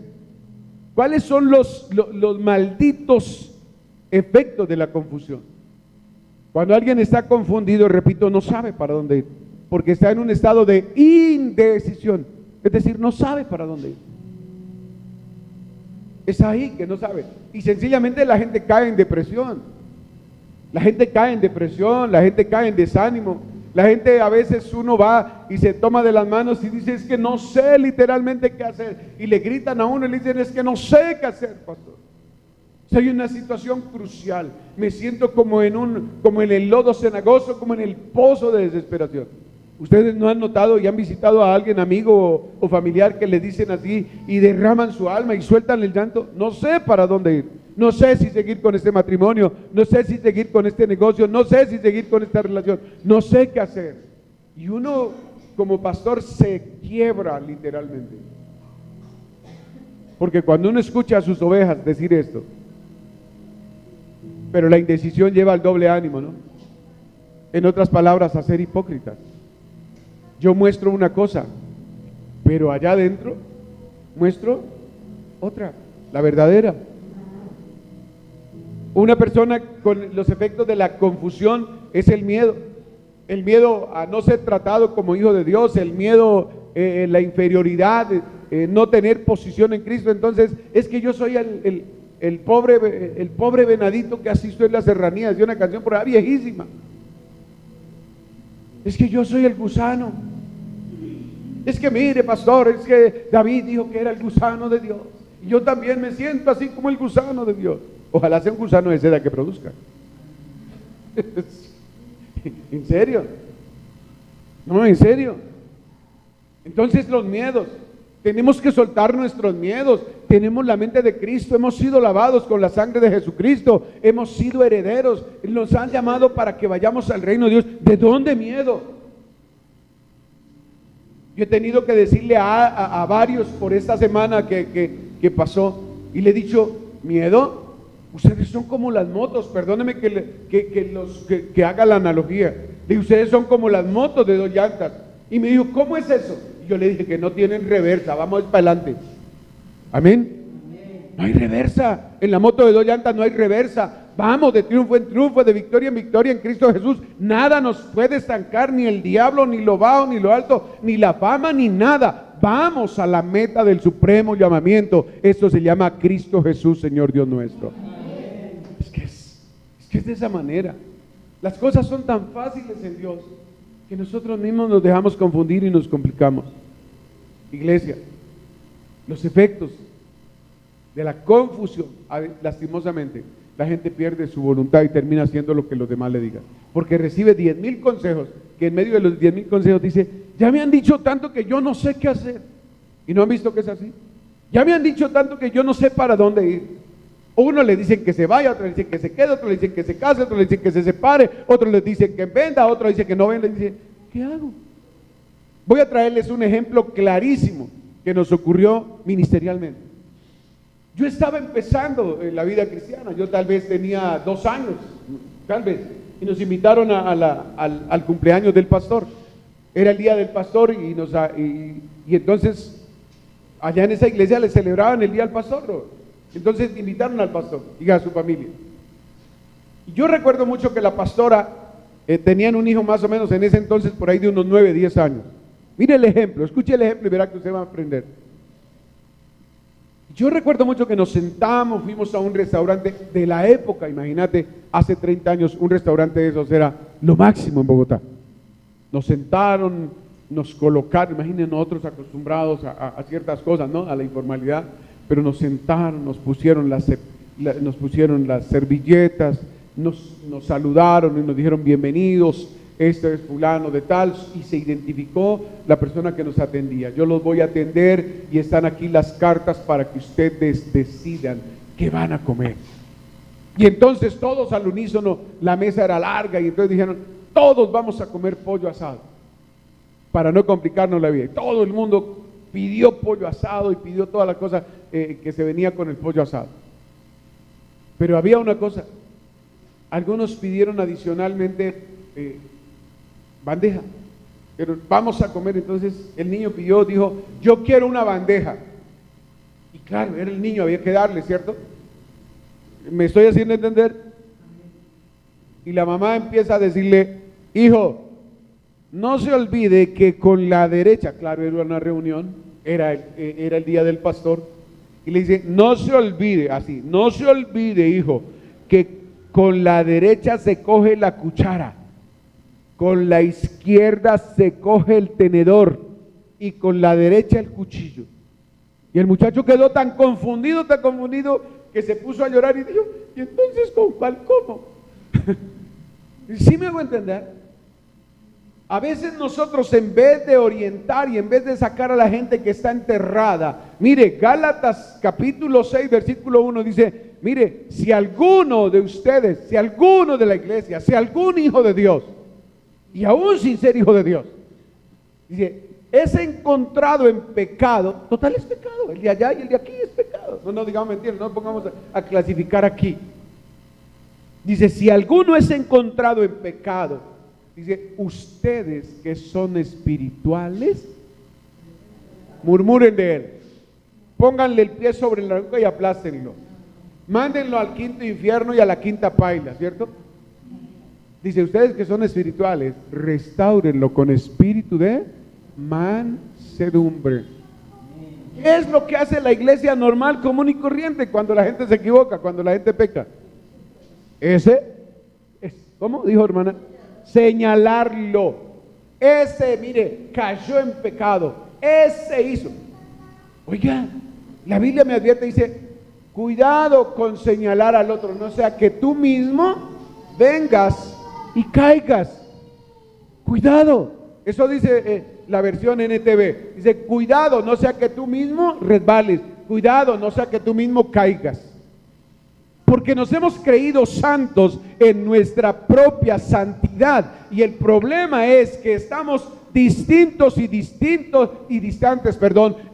¿cuáles son los malditos efectos de la confusión? Cuando alguien está confundido, repito, no sabe para dónde ir, porque está en un estado de indecisión. Es decir, no sabe para dónde ir. Es ahí que no sabe. Y sencillamente la gente cae en depresión. La gente cae en depresión, la gente cae en desánimo. La gente, a veces uno va y se toma de las manos y dice, es que no sé literalmente qué hacer. Y le gritan a uno y le dicen, es que no sé qué hacer, pastor. Soy en una situación crucial. Me siento como en el lodo cenagoso, como en el pozo de desesperación. Ustedes no han notado y han visitado a alguien, amigo o familiar, que le dicen así y derraman su alma y sueltan el llanto. No sé para dónde ir. No sé si seguir con este matrimonio, no sé si seguir con este negocio, no sé si seguir con esta relación, no sé qué hacer. Y uno como pastor se quiebra literalmente. Porque cuando uno escucha a sus ovejas decir esto, pero la indecisión lleva al doble ánimo, ¿no? En otras palabras, a ser hipócritas. Yo muestro una cosa, pero allá adentro muestro otra, la verdadera. Una persona con los efectos de la confusión es el miedo a no ser tratado como hijo de Dios, el miedo, la inferioridad, no tener posición en Cristo. Entonces, es que yo soy el pobre venadito que asistió en las serranías, de una canción por ahí viejísima. Es que yo soy el gusano. Es que mire, pastor, es que David dijo que era el gusano de Dios. Y yo también me siento así como el gusano de Dios. Ojalá sea un gusano de seda que produzca. ¿En serio? No, en serio. Entonces los miedos, tenemos que soltar nuestros miedos. Tenemos la mente de Cristo, hemos sido lavados con la sangre de Jesucristo, hemos sido herederos, nos han llamado para que vayamos al reino de Dios. ¿De dónde miedo? Yo he tenido que decirle a varios por esta semana que pasó, y le he dicho: miedo, ustedes son como las motos, perdóneme que haga la analogía, y ustedes son como las motos de 2 llantas. Y me dijo: ¿cómo es eso? Y yo le dije que no tienen reversa, vamos para adelante. Amén. No hay reversa, en la moto de 2 llantas no hay reversa. Vamos de triunfo en triunfo, de victoria en victoria en Cristo Jesús. Nada nos puede estancar, ni el diablo, ni lo bajo, ni lo alto, ni la fama, ni nada. Vamos a la meta del supremo llamamiento. Esto se llama Cristo Jesús, Señor Dios nuestro. Es que es de esa manera. Las cosas son tan fáciles en Dios que nosotros mismos nos dejamos confundir y nos complicamos. Iglesia, los efectos de la confusión, lastimosamente, la gente pierde su voluntad y termina haciendo lo que los demás le digan, porque recibe 10,000 consejos, que en medio de los 10,000 consejos dice: ya me han dicho tanto que yo no sé qué hacer. ¿Y no han visto que es así? Ya me han dicho tanto que yo no sé para dónde ir. Uno le dicen que se vaya, otro le dicen que se quede, otro le dicen que se case, otro le dicen que se separe, otro le dicen que venda, otro dice que no venda. Y dice: ¿qué hago? Voy a traerles un ejemplo clarísimo que nos ocurrió ministerialmente. Yo estaba empezando en la vida cristiana, yo tal vez tenía 2 años, tal vez, y nos invitaron al cumpleaños del pastor. Era el día del pastor y entonces allá en esa iglesia le celebraban el día al pastor, ¿no? Entonces invitaron al pastor y a su familia. Y yo recuerdo mucho que la pastora tenían un hijo más o menos en ese entonces por ahí de unos 9, 10 años. Mire el ejemplo, escuche el ejemplo y verá que usted va a aprender. Yo recuerdo mucho que nos sentamos, fuimos a un restaurante de la época, imagínate, hace 30 años un restaurante de esos era lo máximo en Bogotá. Nos sentaron, nos colocaron, imagínense nosotros acostumbrados a ciertas cosas, ¿no? A la informalidad, pero nos sentaron, nos pusieron las servilletas, nos saludaron y nos dijeron: bienvenidos, este es fulano de tal, y se identificó la persona que nos atendía. Yo los voy a atender y están aquí las cartas para que ustedes decidan qué van a comer. Y entonces todos al unísono, la mesa era larga y entonces dijeron: todos vamos a comer pollo asado, para no complicarnos la vida. Y todo el mundo pidió pollo asado y pidió todas las cosas que se venía con el pollo asado. Pero había una cosa, algunos pidieron adicionalmente bandeja, pero vamos a comer. Entonces el niño dijo: yo quiero una bandeja. Y claro, era el niño, había que darle, ¿cierto? ¿Me estoy haciendo entender? Y la mamá empieza a decirle: hijo, no se olvide que con la derecha, claro, era una reunión, era el día del pastor, y le dice: no se olvide, así, no se olvide, hijo, que con la derecha se coge la cuchara, con la izquierda se coge el tenedor y con la derecha el cuchillo. Y el muchacho quedó tan confundido que se puso a llorar y dijo: ¿y entonces con cuál como? ¿Sí me hago entender? A veces nosotros, en vez de orientar y en vez de sacar a la gente que está enterrada, mire, Gálatas capítulo 6 versículo 1 dice: mire, si alguno de ustedes, si alguno de la iglesia, si algún hijo de Dios, y aún sin ser hijo de Dios, dice, es encontrado en pecado, total es pecado, el de allá y el de aquí es pecado. No digamos mentiras, no pongamos a clasificar aquí. Dice: si alguno es encontrado en pecado, dice, ustedes que son espirituales, murmuren de él, pónganle el pie sobre la nuca y aplástenlo, mándenlo al quinto infierno y a la quinta paila, ¿cierto? Dice: ustedes que son espirituales, restáurenlo con espíritu de mansedumbre. ¿Qué es lo que hace la iglesia normal, común y corriente cuando la gente se equivoca, cuando la gente peca? ¿Cómo dijo, hermana? Señalarlo. Mire, cayó en pecado. ese hizo. Oiga, la Biblia me advierte, dice, cuidado con señalar al otro, no sea que tú mismo vengas y caigas. Cuidado, eso dice la versión NTV, dice, cuidado, no sea que tú mismo resbales, cuidado, no sea que tú mismo caigas. Porque nos hemos creído santos en nuestra propia santidad, y el problema es que estamos distantes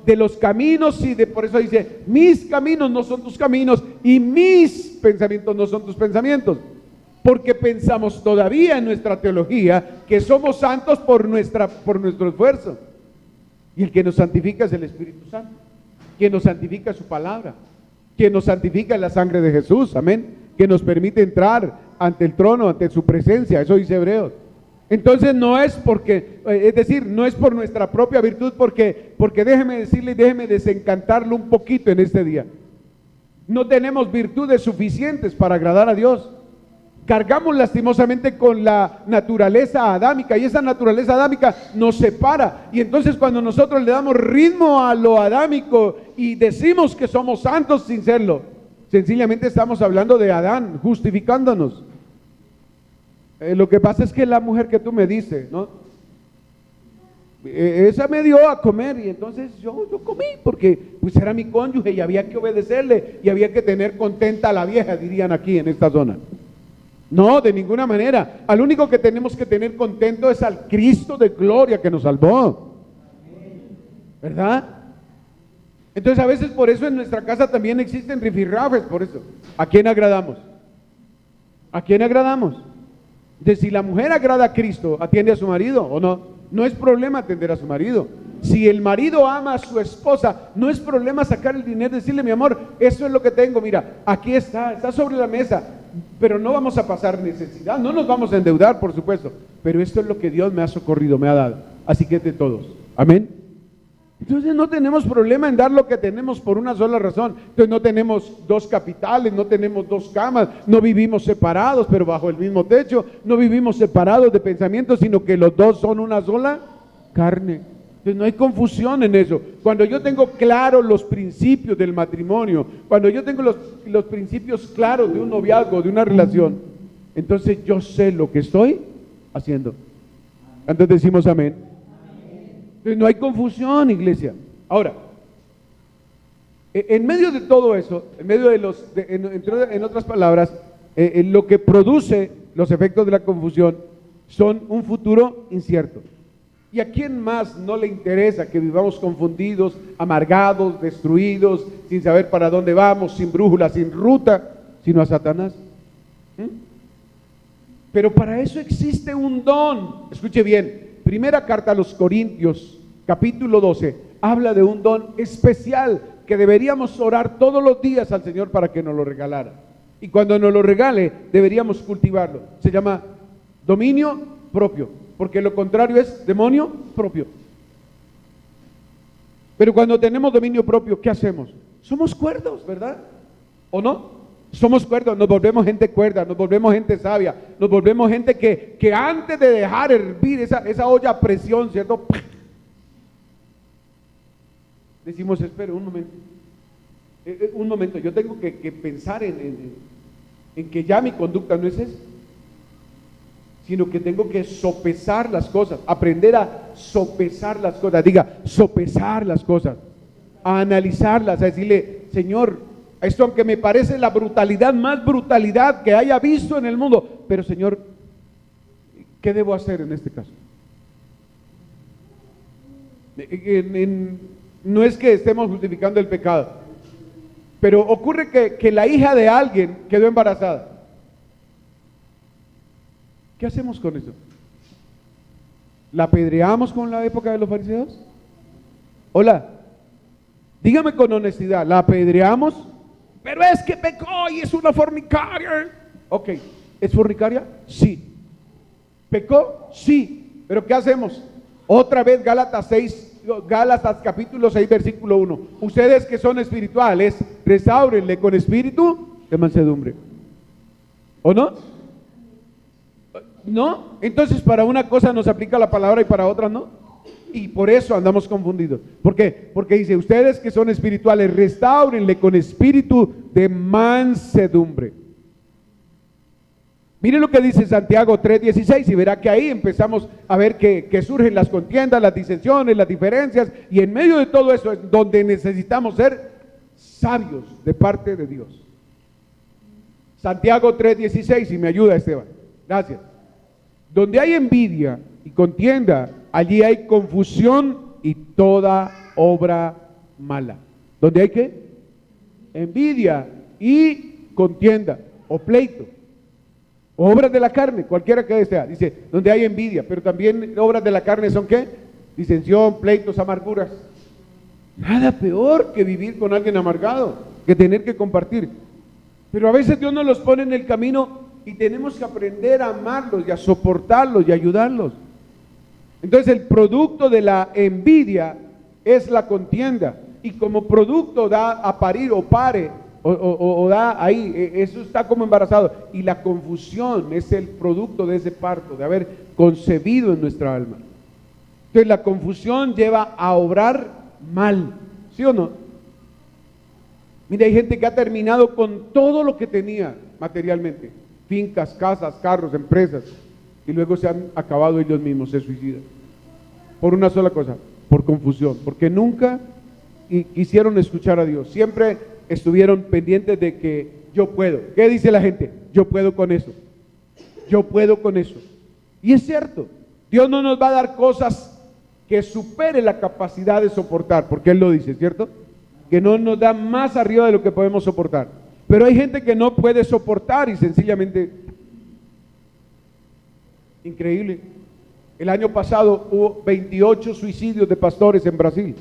de los caminos, y por eso dice, mis caminos no son tus caminos y mis pensamientos no son tus pensamientos, porque pensamos todavía en nuestra teología que somos santos por nuestro esfuerzo, y el que nos santifica es el Espíritu Santo, quien nos santifica es su palabra, quien nos santifica es la sangre de Jesús, amén, que nos permite entrar ante el trono, ante su presencia, eso dice Hebreos. Entonces no es porque, es decir, no es por nuestra propia virtud, porque déjeme decirle y déjeme desencantarlo un poquito en este día. No tenemos virtudes suficientes para agradar a Dios. Cargamos lastimosamente con la naturaleza adámica, y esa naturaleza adámica nos separa, y entonces cuando nosotros le damos ritmo a lo adámico y decimos que somos santos sin serlo, sencillamente estamos hablando de Adán, justificándonos. Lo que pasa es que la mujer que tú me dices, ¿no? Esa me dio a comer, y entonces yo comí porque pues era mi cónyuge y había que obedecerle y había que tener contenta a la vieja, dirían aquí en esta zona. No, de ninguna manera. Al único que tenemos que tener contento es al Cristo de gloria que nos salvó, ¿verdad? Entonces a veces por eso en nuestra casa también existen rifirrafes, por eso. ¿A quién agradamos? ¿A quién agradamos? De si la mujer agrada a Cristo, ¿atiende a su marido o no? No es problema atender a su marido. Si el marido ama a su esposa, no es problema sacar el dinero y decirle, mi amor, eso es lo que tengo, mira, aquí está sobre la mesa, pero no vamos a pasar necesidad, no nos vamos a endeudar, por supuesto, pero esto es lo que Dios me ha socorrido, me ha dado, así que es de todos, amén. Entonces no tenemos problema en dar lo que tenemos por una sola razón. Entonces no tenemos dos capitales, no tenemos dos camas, no vivimos separados pero bajo el mismo techo, no vivimos separados de pensamientos, sino que los dos son una sola carne. Entonces no hay confusión en eso. Cuando yo tengo claros los principios del matrimonio, cuando yo tengo los principios claros de un noviazgo, de una relación, entonces yo sé lo que estoy haciendo. Antes decimos amén. Entonces no hay confusión, iglesia. Ahora, en medio de todo eso, en medio de en otras palabras, lo que produce los efectos de la confusión son un futuro incierto. ¿Y a quién más no le interesa que vivamos confundidos, amargados, destruidos, sin saber para dónde vamos, sin brújula, sin ruta, sino a Satanás? Pero para eso existe un don. Escuche bien, primera carta a los Corintios, capítulo 12, habla de un don especial que deberíamos orar todos los días al Señor para que nos lo regalara. Y cuando nos lo regale, deberíamos cultivarlo. Se llama dominio propio, porque lo contrario es demonio propio. Pero cuando tenemos dominio propio, ¿qué hacemos? Somos cuerdos, ¿verdad? ¿O no? Somos cuerdos, nos volvemos gente cuerda, nos volvemos gente sabia, nos volvemos gente que antes de dejar hervir esa olla a presión, ¿cierto? Decimos, espera un momento, yo tengo que pensar en que ya mi conducta no es esa, sino que tengo que sopesar las cosas, aprender a sopesar las cosas, diga, sopesar las cosas, a analizarlas, a decirle, Señor, esto aunque me parece la brutalidad, más brutalidad que haya visto en el mundo, pero Señor, ¿qué debo hacer en este caso? No es que estemos justificando el pecado, pero ocurre que la hija de alguien quedó embarazada. ¿Qué hacemos con eso? ¿La apedreamos como en la época de los fariseos? Hola, dígame con honestidad, ¿la apedreamos? Pero es que pecó y es una fornicaria. Ok, ¿es fornicaria? Sí. ¿Pecó? Sí. ¿Pero qué hacemos? Otra vez Gálatas capítulo 6 versículo 1. Ustedes que son espirituales, restáurenle con espíritu de mansedumbre. ¿O no? ¿No? Entonces para una cosa nos aplica la palabra y para otra no. Y por eso andamos confundidos. ¿Por qué? Porque dice, ustedes que son espirituales, restáurenle con espíritu de mansedumbre. Miren lo que dice Santiago 3:16 y verá que ahí empezamos a ver que surgen las contiendas, las disensiones, las diferencias, y en medio de todo eso es donde necesitamos ser sabios de parte de Dios. Santiago 3:16, si me ayuda Esteban, gracias. Donde hay envidia y contienda, allí hay confusión y toda obra mala. ¿Donde hay qué? Envidia y contienda o pleito. Obras de la carne, cualquiera que sea. Dice, donde hay envidia, pero también obras de la carne son ¿qué? Disensión, pleitos, amarguras. Nada peor que vivir con alguien amargado, que tener que compartir. Pero a veces Dios nos los pone en el camino y tenemos que aprender a amarlos y a soportarlos y a ayudarlos. Entonces el producto de la envidia es la contienda, y como producto da a parir o pare o da ahí, eso está como embarazado, y la confusión es el producto de ese parto, de haber concebido en nuestra alma. Entonces la confusión lleva a obrar mal, ¿sí o no? Mira, hay gente que ha terminado con todo lo que tenía materialmente, fincas, casas, carros, empresas, y luego se han acabado ellos mismos, se suicidan. Por una sola cosa, por confusión, porque nunca quisieron escuchar a Dios, siempre estuvieron pendientes de que yo puedo. ¿Qué dice la gente? Yo puedo con eso, yo puedo con eso. Y es cierto, Dios no nos va a dar cosas que supere la capacidad de soportar, porque Él lo dice, ¿cierto? Que no nos da más arriba de lo que podemos soportar. Pero hay gente que no puede soportar y sencillamente, increíble, el año pasado hubo 28 suicidios de pastores en Brasil.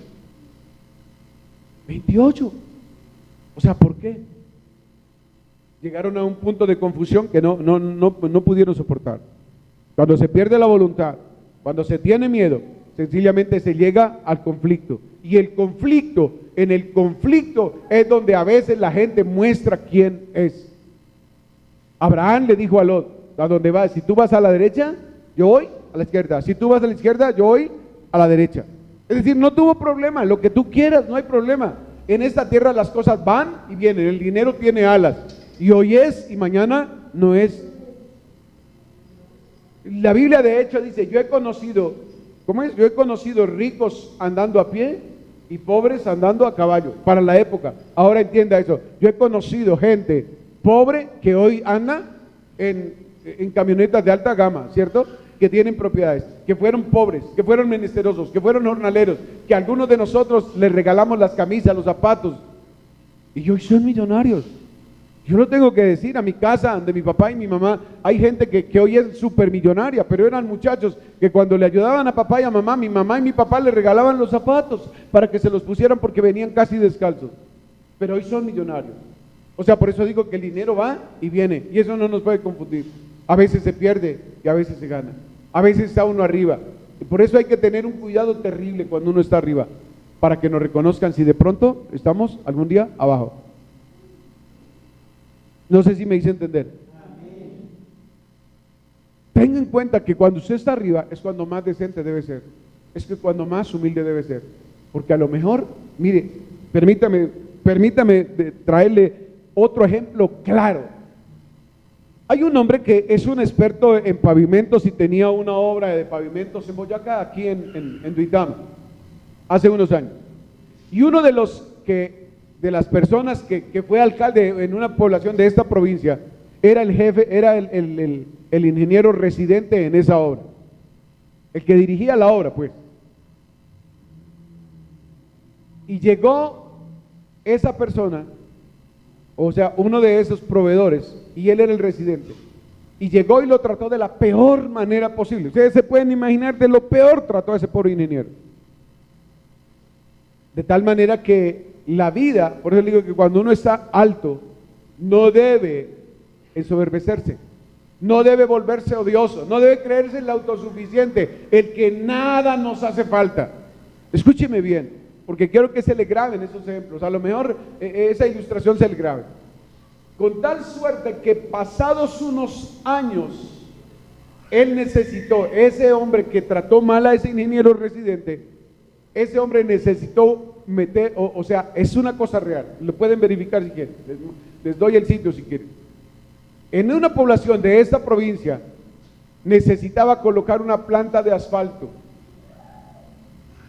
28. O sea, ¿por qué? Llegaron a un punto de confusión que no pudieron soportar. Cuando se pierde la voluntad, cuando se tiene miedo, sencillamente se llega al conflicto. Y el conflicto, en el conflicto es donde a veces la gente muestra quién es. Abraham le dijo a Lot, ¿a dónde vas? Si tú vas a la derecha, yo voy a la izquierda. Si tú vas a la izquierda, yo voy a la derecha. Es decir, no tuvo problema, lo que tú quieras, no hay problema. En esta tierra las cosas van y vienen, el dinero tiene alas, y hoy es y mañana no es. La Biblia de hecho dice, yo he conocido, ¿cómo es? Yo he conocido ricos andando a pie y pobres andando a caballo, para la época. Ahora entienda eso, yo he conocido gente pobre que hoy anda en camionetas de alta gama, ¿cierto? Que tienen propiedades, que fueron pobres, que fueron menesterosos, que fueron jornaleros, que algunos de nosotros les regalamos las camisas, los zapatos, y hoy son millonarios. Yo lo tengo que decir, a mi casa, de mi papá y mi mamá, hay gente que hoy es súper millonaria, pero eran muchachos que cuando le ayudaban a papá y a mamá, mi mamá y mi papá le regalaban los zapatos para que se los pusieran porque venían casi descalzos, pero hoy son millonarios. O sea, por eso digo que el dinero va y viene, y eso no nos puede confundir. A veces se pierde y a veces se gana. A veces está uno arriba. Y por eso hay que tener un cuidado terrible cuando uno está arriba, para que nos reconozcan si de pronto estamos algún día abajo. No sé si me hice entender. Tenga en cuenta que cuando usted está arriba es cuando más decente debe ser. Es que cuando más humilde debe ser. Porque a lo mejor, mire, permítame traerle otro ejemplo claro. Hay un hombre que es un experto en pavimentos y tenía una obra de pavimentos en Boyacá, aquí en Duitama, hace unos años. Y uno de las personas que fue alcalde en una población de esta provincia, era el jefe, era el ingeniero residente en esa obra, el que dirigía la obra, pues. Y llegó esa persona, o sea, uno de esos proveedores, y él era el residente, y llegó y lo trató de la peor manera posible. Ustedes se pueden imaginar de lo peor trató a ese pobre ingeniero. De tal manera que la vida, por eso le digo que cuando uno está alto, no debe ensoberbecerse, no debe volverse odioso, no debe creerse el autosuficiente, el que nada nos hace falta. Escúcheme bien, porque quiero que se le graben esos ejemplos, a lo mejor esa ilustración se le grabe. Con tal suerte que pasados unos años, Él necesitó, ese hombre que trató mal a ese ingeniero residente, ese hombre necesitó meter, o sea, es una cosa real, lo pueden verificar si quieren, les doy el sitio si quieren. En una población de esta provincia necesitaba colocar una planta de asfalto.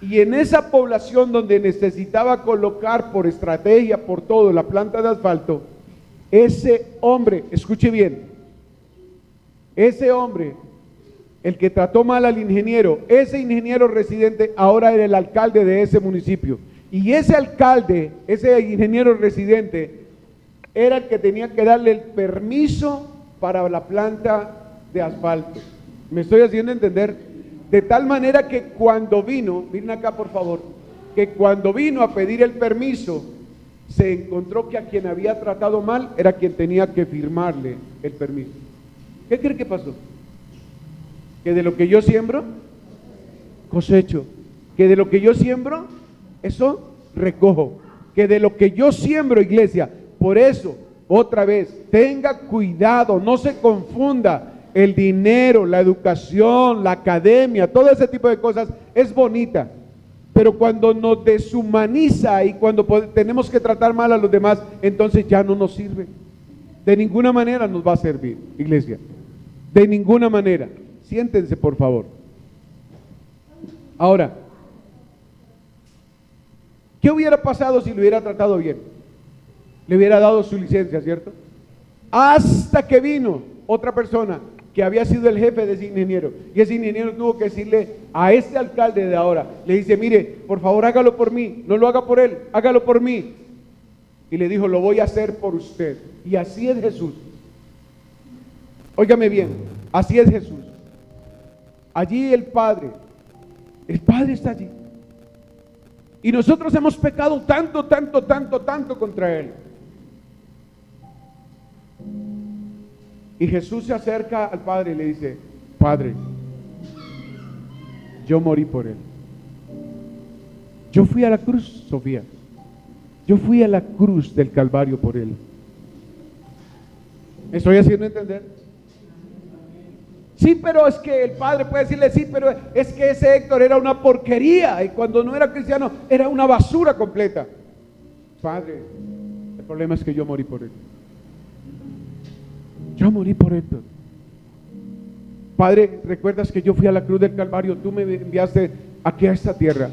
Y en esa población donde necesitaba colocar por estrategia, por todo, la planta de asfalto, ese hombre, escuche bien, ese hombre, el que trató mal al ingeniero, ese ingeniero residente ahora era el alcalde de ese municipio. Y ese alcalde, ese ingeniero residente, era el que tenía que darle el permiso para la planta de asfalto. ¿Me estoy haciendo entender? De tal manera que cuando vino, miren acá por favor, que cuando vino a pedir el permiso, se encontró que a quien había tratado mal era quien tenía que firmarle el permiso. ¿Qué cree que pasó? Que de lo que yo siembro, cosecho. Que de lo que yo siembro, eso recojo. Que de lo que yo siembro, iglesia, por eso, otra vez, tenga cuidado, no se confunda. El dinero, la educación, la academia, todo ese tipo de cosas es bonita, pero cuando nos deshumaniza y cuando tenemos que tratar mal a los demás, entonces ya no nos sirve. De ninguna manera nos va a servir, iglesia. De ninguna manera. Siéntense, por favor. Ahora, ¿qué hubiera pasado si lo hubiera tratado bien? Le hubiera dado su licencia, ¿cierto? Hasta que vino otra persona que había sido el jefe de ese ingeniero, y ese ingeniero tuvo que decirle a este alcalde de ahora, le dice, mire, por favor hágalo por mí, no lo haga por él, hágalo por mí. Y le dijo, lo voy a hacer por usted. Y así es Jesús. Óigame bien, así es Jesús. Allí el Padre está allí. Y nosotros hemos pecado tanto contra Él. Y Jesús se acerca al Padre y le dice, Padre, yo morí por Él. Yo fui a la cruz, Sofía. Yo fui a la cruz del Calvario por Él. ¿Me estoy haciendo entender? Sí, pero es que el Padre puede decirle, sí, pero es que ese Héctor era una porquería y cuando no era cristiano era una basura completa. Padre, el problema es que yo morí por Él. Yo morí por Héctor. Padre, ¿recuerdas que yo fui a la cruz del Calvario? Tú me enviaste aquí a esta tierra.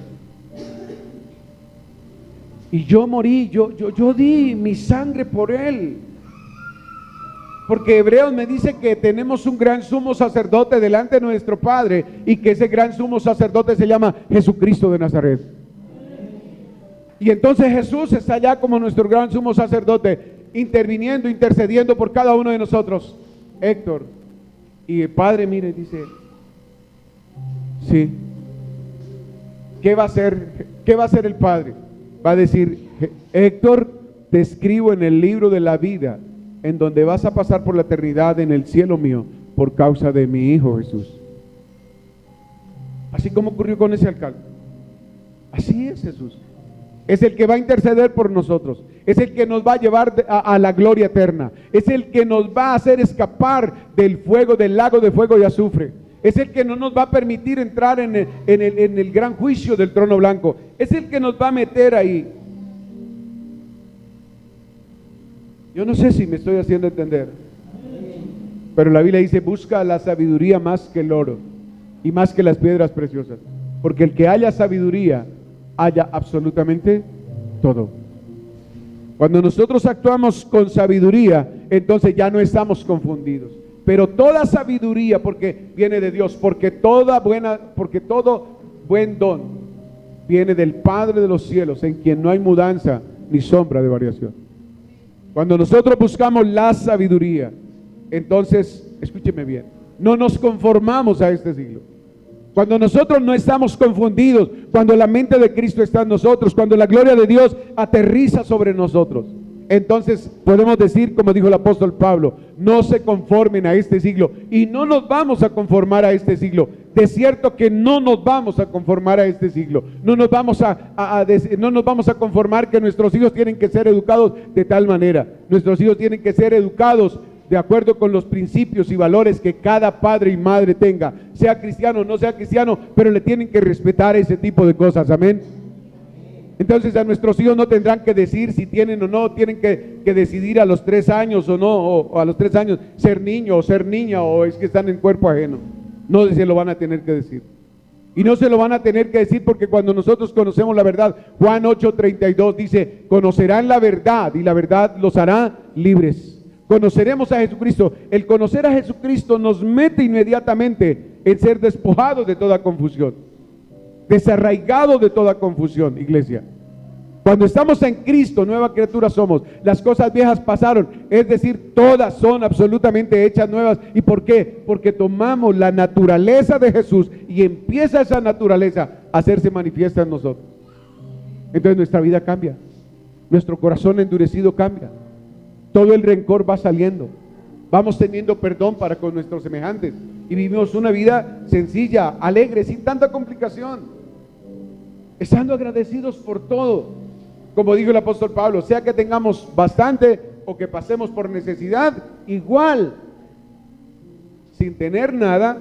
Y yo morí, yo di mi sangre por Él. Porque Hebreos me dice que tenemos un gran sumo sacerdote delante de nuestro Padre y que ese gran sumo sacerdote se llama Jesucristo de Nazaret. Y entonces Jesús está allá como nuestro gran sumo sacerdote, interviniendo, intercediendo por cada uno de nosotros. Héctor, y el Padre, mire, dice, sí, ¿qué va a hacer el Padre? Va a decir, Héctor, te escribo en el libro de la vida, en donde vas a pasar por la eternidad en el cielo mío, por causa de mi Hijo Jesús. Así como ocurrió con ese alcalde. Así es Jesús. Es el que va a interceder por nosotros. Es el que nos va a llevar a la gloria eterna. Es el que nos va a hacer escapar del fuego, del lago de fuego y azufre. Es el que no nos va a permitir entrar en el gran juicio del trono blanco. Es el que nos va a meter ahí. Yo no sé si me estoy haciendo entender. Pero la Biblia dice, busca la sabiduría más que el oro y más que las piedras preciosas. Porque el que haya sabiduría, haya absolutamente todo. Cuando nosotros actuamos con sabiduría, entonces ya no estamos confundidos. Pero toda sabiduría, porque viene de Dios, porque todo buen don viene del Padre de los cielos, en quien no hay mudanza ni sombra de variación. Cuando nosotros buscamos la sabiduría, entonces, escúcheme bien, no nos conformamos a este siglo. Cuando nosotros no estamos confundidos, cuando la mente de Cristo está en nosotros, cuando la gloria de Dios aterriza sobre nosotros, entonces podemos decir, como dijo el apóstol Pablo, no se conformen a este siglo, y no nos vamos a conformar a este siglo. De cierto que no nos vamos a conformar a este siglo. No nos vamos a conformar que nuestros hijos tienen que ser educados de tal manera. Nuestros hijos tienen que ser educados de acuerdo con los principios y valores que cada padre y madre tenga, sea cristiano o no sea cristiano, pero le tienen que respetar ese tipo de cosas, amén. Entonces a nuestros hijos no tendrán que decir si tienen o no, tienen que decidir a los 3 años o no, o a los 3 años ser niño o ser niña, o es que están en cuerpo ajeno. No se lo van a tener que decir. Y no se lo van a tener que decir porque cuando nosotros conocemos la verdad, Juan 8:32 dice, conocerán la verdad y la verdad los hará libres. Conoceremos a Jesucristo. El conocer a Jesucristo nos mete inmediatamente en ser despojados de toda confusión, desarraigados de toda confusión, iglesia. Cuando estamos en Cristo, nueva criatura somos. Las cosas viejas pasaron, es decir, todas son absolutamente hechas nuevas. ¿Y por qué? Porque tomamos la naturaleza de Jesús y empieza esa naturaleza a hacerse manifiesta en nosotros. Entonces nuestra vida cambia, nuestro corazón endurecido cambia, todo el rencor va saliendo, vamos teniendo perdón para con nuestros semejantes y vivimos una vida sencilla, alegre, sin tanta complicación, estando agradecidos por todo. Como dijo el apóstol Pablo, sea que tengamos bastante o que pasemos por necesidad, igual, sin tener nada,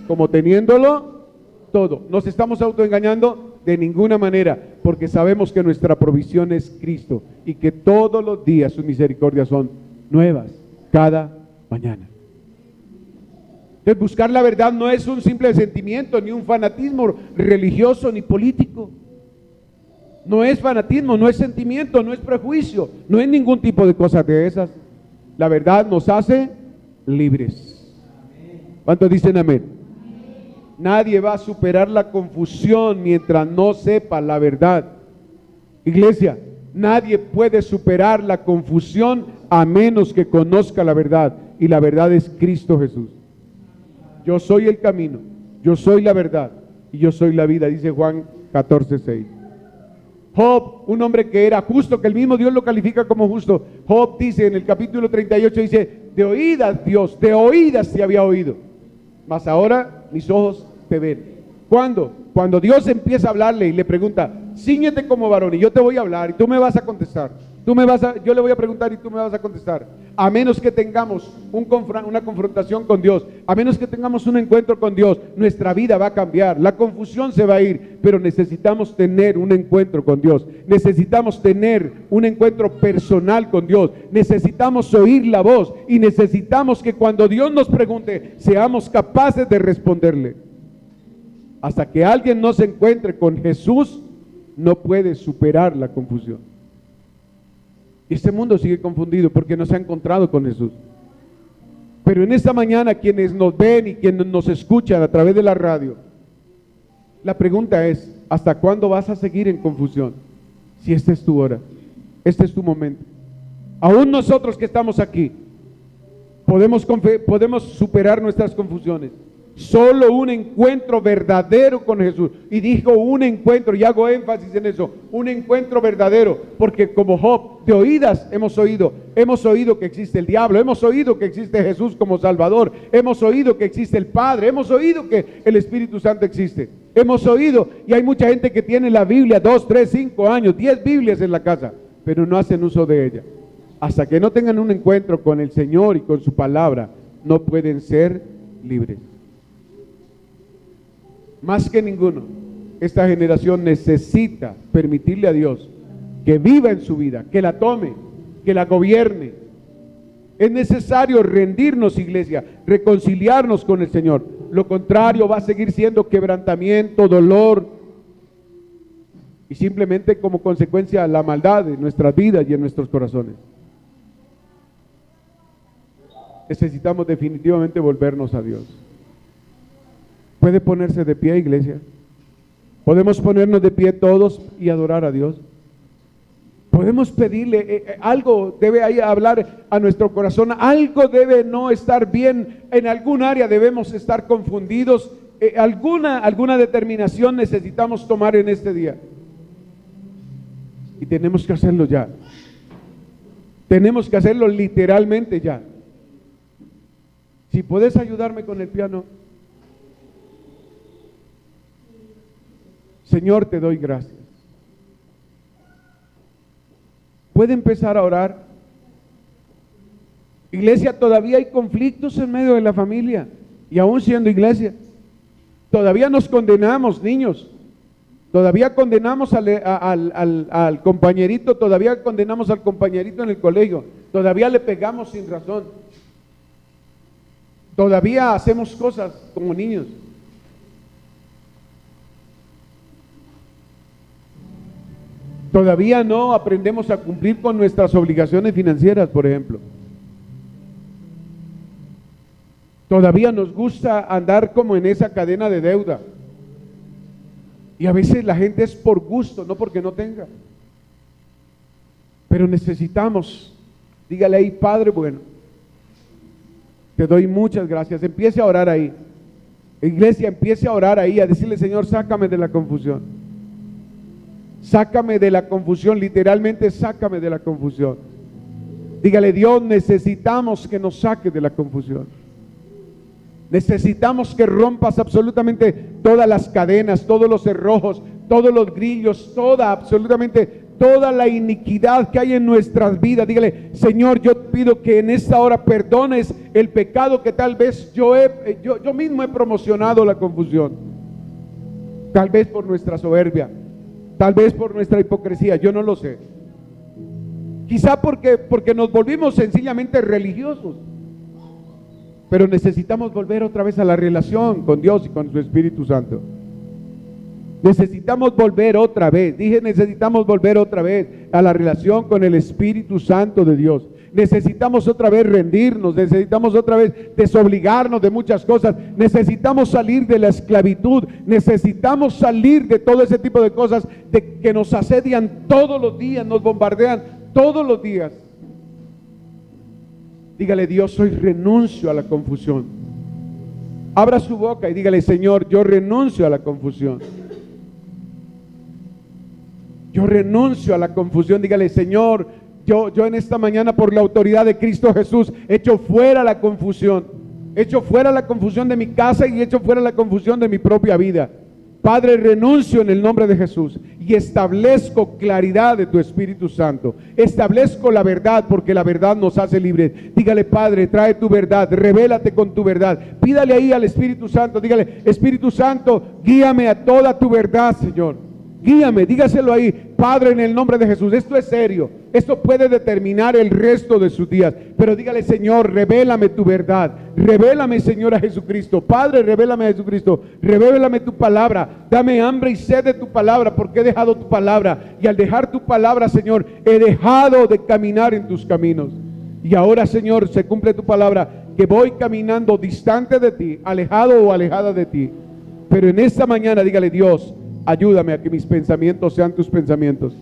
como teniéndolo todo. ¿Nos estamos autoengañando? De ninguna manera, porque sabemos que nuestra provisión es Cristo y que todos los días sus misericordias son nuevas, cada mañana. Entonces buscar la verdad no es un simple sentimiento, ni un fanatismo religioso ni político. No es fanatismo, no es sentimiento, no es prejuicio, no es ningún tipo de cosas de esas. La verdad nos hace libres. ¿Cuántos dicen amén? Nadie va a superar la confusión mientras no sepa la verdad. Iglesia, nadie puede superar la confusión a menos que conozca la verdad. Y la verdad es Cristo Jesús. Yo soy el camino, yo soy la verdad y yo soy la vida, dice Juan 14:6. Job, un hombre que era justo, que el mismo Dios lo califica como justo. Job dice en el capítulo 38, dice, de oídas Dios, de oídas te había oído, mas ahora mis ojos te ven. ¿Cuándo? Cuando Dios empieza a hablarle y le pregunta, cíñete como varón y yo te voy a hablar y tú me vas a contestar. Yo le voy a preguntar y tú me vas a contestar. A menos que tengamos una confrontación con Dios, a menos que tengamos un encuentro con Dios, nuestra vida va a cambiar, la confusión se va a ir, pero necesitamos tener un encuentro con Dios, necesitamos tener un encuentro personal con Dios, necesitamos oír la voz y necesitamos que cuando Dios nos pregunte, seamos capaces de responderle. Hasta que alguien no se encuentre con Jesús, no puede superar la confusión. Y este mundo sigue confundido porque no se ha encontrado con Jesús. Pero en esta mañana quienes nos ven y quienes nos escuchan a través de la radio, la pregunta es, ¿hasta cuándo vas a seguir en confusión? Si esta es tu hora, este es tu momento. Aún nosotros que estamos aquí, podemos superar nuestras confusiones. Solo un encuentro verdadero con Jesús. Y dijo un encuentro, y hago énfasis en eso, un encuentro verdadero, porque como Job, de oídas hemos oído que existe el diablo, hemos oído que existe Jesús como Salvador, hemos oído que existe el Padre, hemos oído que el Espíritu Santo existe, hemos oído, y hay mucha gente que tiene la Biblia 2, 3, 5 años, 10 Biblias en la casa, pero no hacen uso de ella. Hasta que no tengan un encuentro con el Señor y con su palabra, no pueden ser libres. Más que ninguno, esta generación necesita permitirle a Dios que viva en su vida, que la tome, que la gobierne. Es necesario rendirnos, iglesia, reconciliarnos con el Señor. Lo contrario va a seguir siendo quebrantamiento, dolor y simplemente como consecuencia la maldad en nuestras vidas y en nuestros corazones. Necesitamos definitivamente volvernos a Dios. ¿Puede ponerse de pie, iglesia? ¿Podemos ponernos de pie todos y adorar a Dios? Podemos pedirle, algo debe ahí hablar a nuestro corazón, algo debe no estar bien, en algún área debemos estar confundidos, alguna determinación necesitamos tomar en este día. Y tenemos que hacerlo ya. Tenemos que hacerlo literalmente ya. Si puedes ayudarme con el piano. Señor, te doy gracias. Puede empezar a orar. Iglesia, todavía hay conflictos en medio de la familia, y aún siendo iglesia, todavía nos condenamos, niños, todavía condenamos al compañerito, todavía condenamos al compañerito en el colegio, todavía le pegamos sin razón, todavía hacemos cosas como niños. Todavía no aprendemos a cumplir con nuestras obligaciones financieras, por ejemplo. Todavía nos gusta andar como en esa cadena de deuda. Y a veces la gente es por gusto, no porque no tenga. Pero necesitamos, dígale ahí, Padre bueno, te doy muchas gracias. Empiece a orar ahí. Iglesia, empiece a orar ahí, a decirle, Señor, sácame de la confusión. Sácame de la confusión, literalmente sácame de la confusión. Dígale, Dios, necesitamos que nos saque de la confusión. Necesitamos que rompas absolutamente todas las cadenas, todos los cerrojos, todos los grillos, absolutamente toda la iniquidad que hay en nuestras vidas. Dígale, Señor, yo pido que en esta hora perdones el pecado que tal vez yo mismo he promocionado la confusión. Tal vez por nuestra soberbia, tal vez por nuestra hipocresía, yo no lo sé. Quizá porque nos volvimos sencillamente religiosos. Pero necesitamos volver otra vez a la relación con Dios y con su Espíritu Santo. Necesitamos volver otra vez, necesitamos volver otra vez a la relación con el Espíritu Santo de Dios. Necesitamos otra vez rendirnos, necesitamos otra vez desobligarnos de muchas cosas, necesitamos salir de la esclavitud, necesitamos salir de todo ese tipo de cosas que nos asedian todos los días, nos bombardean todos los días. Dígale, Dios, hoy renuncio a la confusión. Abra su boca y dígale, Señor, yo renuncio a la confusión. Yo renuncio a la confusión. Dígale, Señor, yo en esta mañana, por la autoridad de Cristo Jesús, echo fuera la confusión. Echo fuera la confusión de mi casa y echo fuera la confusión de mi propia vida. Padre, renuncio en el nombre de Jesús y establezco claridad de tu Espíritu Santo. Establezco la verdad, porque la verdad nos hace libres. Dígale, Padre, trae tu verdad, revélate con tu verdad. Pídale ahí al Espíritu Santo, dígale, Espíritu Santo, guíame a toda tu verdad, Señor. Guíame, dígaselo ahí, Padre, en el nombre de Jesús. Esto es serio, esto puede determinar el resto de sus días, pero dígale, Señor, revélame tu verdad, revélame, Señor, a Jesucristo. Padre, revélame a Jesucristo, revélame tu palabra, dame hambre y sed de tu palabra, porque he dejado tu palabra, y al dejar tu palabra, Señor, he dejado de caminar en tus caminos. Y ahora, Señor, se cumple tu palabra, que voy caminando distante de ti, alejado o alejada de ti. Pero en esta mañana, dígale, Dios, ayúdame a que mis pensamientos sean tus pensamientos.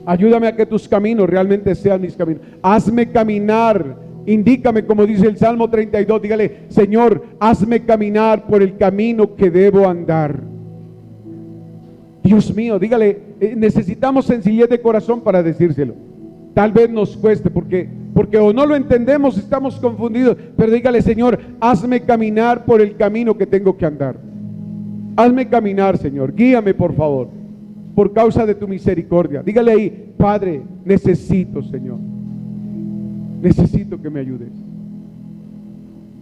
Ayúdame a que tus caminos realmente sean mis caminos. Hazme caminar, indícame, como dice el Salmo 32, dígale, Señor, hazme caminar por el camino que debo andar. Dios mío, dígale, necesitamos sencillez de corazón para decírselo. Tal vez nos cueste porque o no lo entendemos, estamos confundidos, pero dígale, Señor, hazme caminar por el camino que tengo que andar. Hazme caminar, Señor, guíame por favor, por causa de tu misericordia. Dígale ahí, Padre, necesito, Señor, necesito que me ayudes.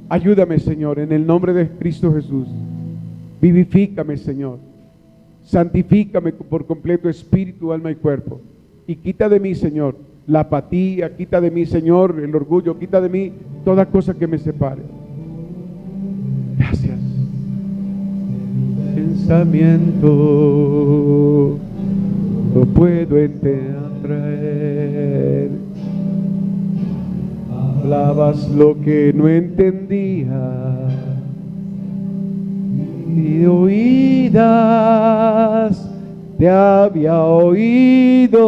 Ayúdame, Señor, en el nombre de Cristo Jesús. Vivifícame, Señor, santifícame por completo, espíritu, alma y cuerpo, y quita de mí, Señor, la apatía, quita de mí, Señor, el orgullo, quita de mí toda cosa que me separe. Gracias. Pensamiento no puedo entender. Hablabas lo que no entendía, y de oídas te había oído.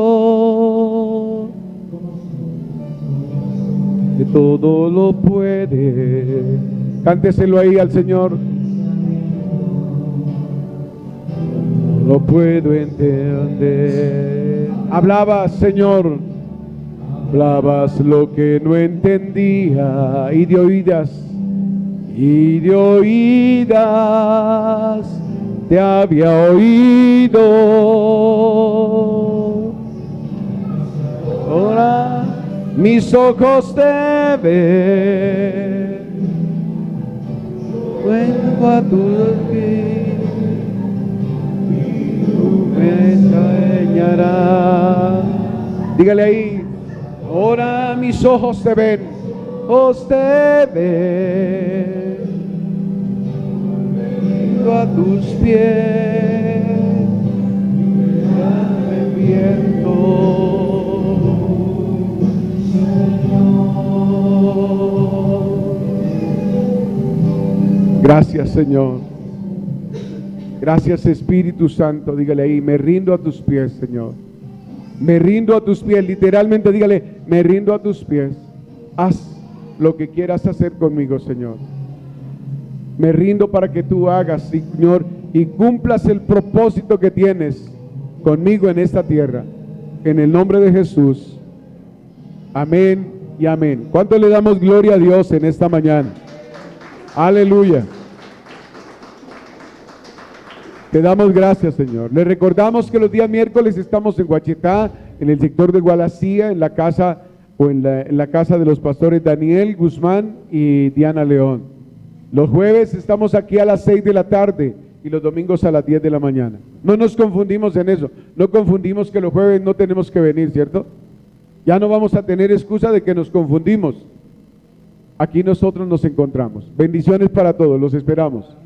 Que todo lo puede. Cánteselo ahí al Señor. No puedo entender. Hablabas, Señor, hablabas lo que no entendía, y de oídas te había oído. Ahora mis ojos te ven, vuelvo a tus pies, tú me enseñarás. Dígale ahí, ahora mis ojos te ven, te ven, vuelvo a tus pies, me pierdo. Gracias, Señor. Gracias, Espíritu Santo. Dígale ahí, me rindo a tus pies, Señor. Me rindo a tus pies. Literalmente dígale, me rindo a tus pies. Haz lo que quieras hacer conmigo, Señor. Me rindo para que tú hagas, Señor, y cumplas el propósito que tienes conmigo en esta tierra. En el nombre de Jesús. Amén y amén. ¿Cuánto le damos gloria a Dios en esta mañana? Aleluya. Te damos gracias, Señor. Le recordamos que los días miércoles estamos en Guachetá, en el sector de Gualacía, en la casa en la casa de los pastores Daniel Guzmán y Diana León. Los jueves estamos aquí a las 6 de la tarde y los domingos a las 10 de la mañana. No nos confundimos en eso. No confundimos que los jueves no tenemos que venir, ¿cierto? Ya no vamos a tener excusa de que nos confundimos. Aquí nosotros nos encontramos. Bendiciones para todos, los esperamos.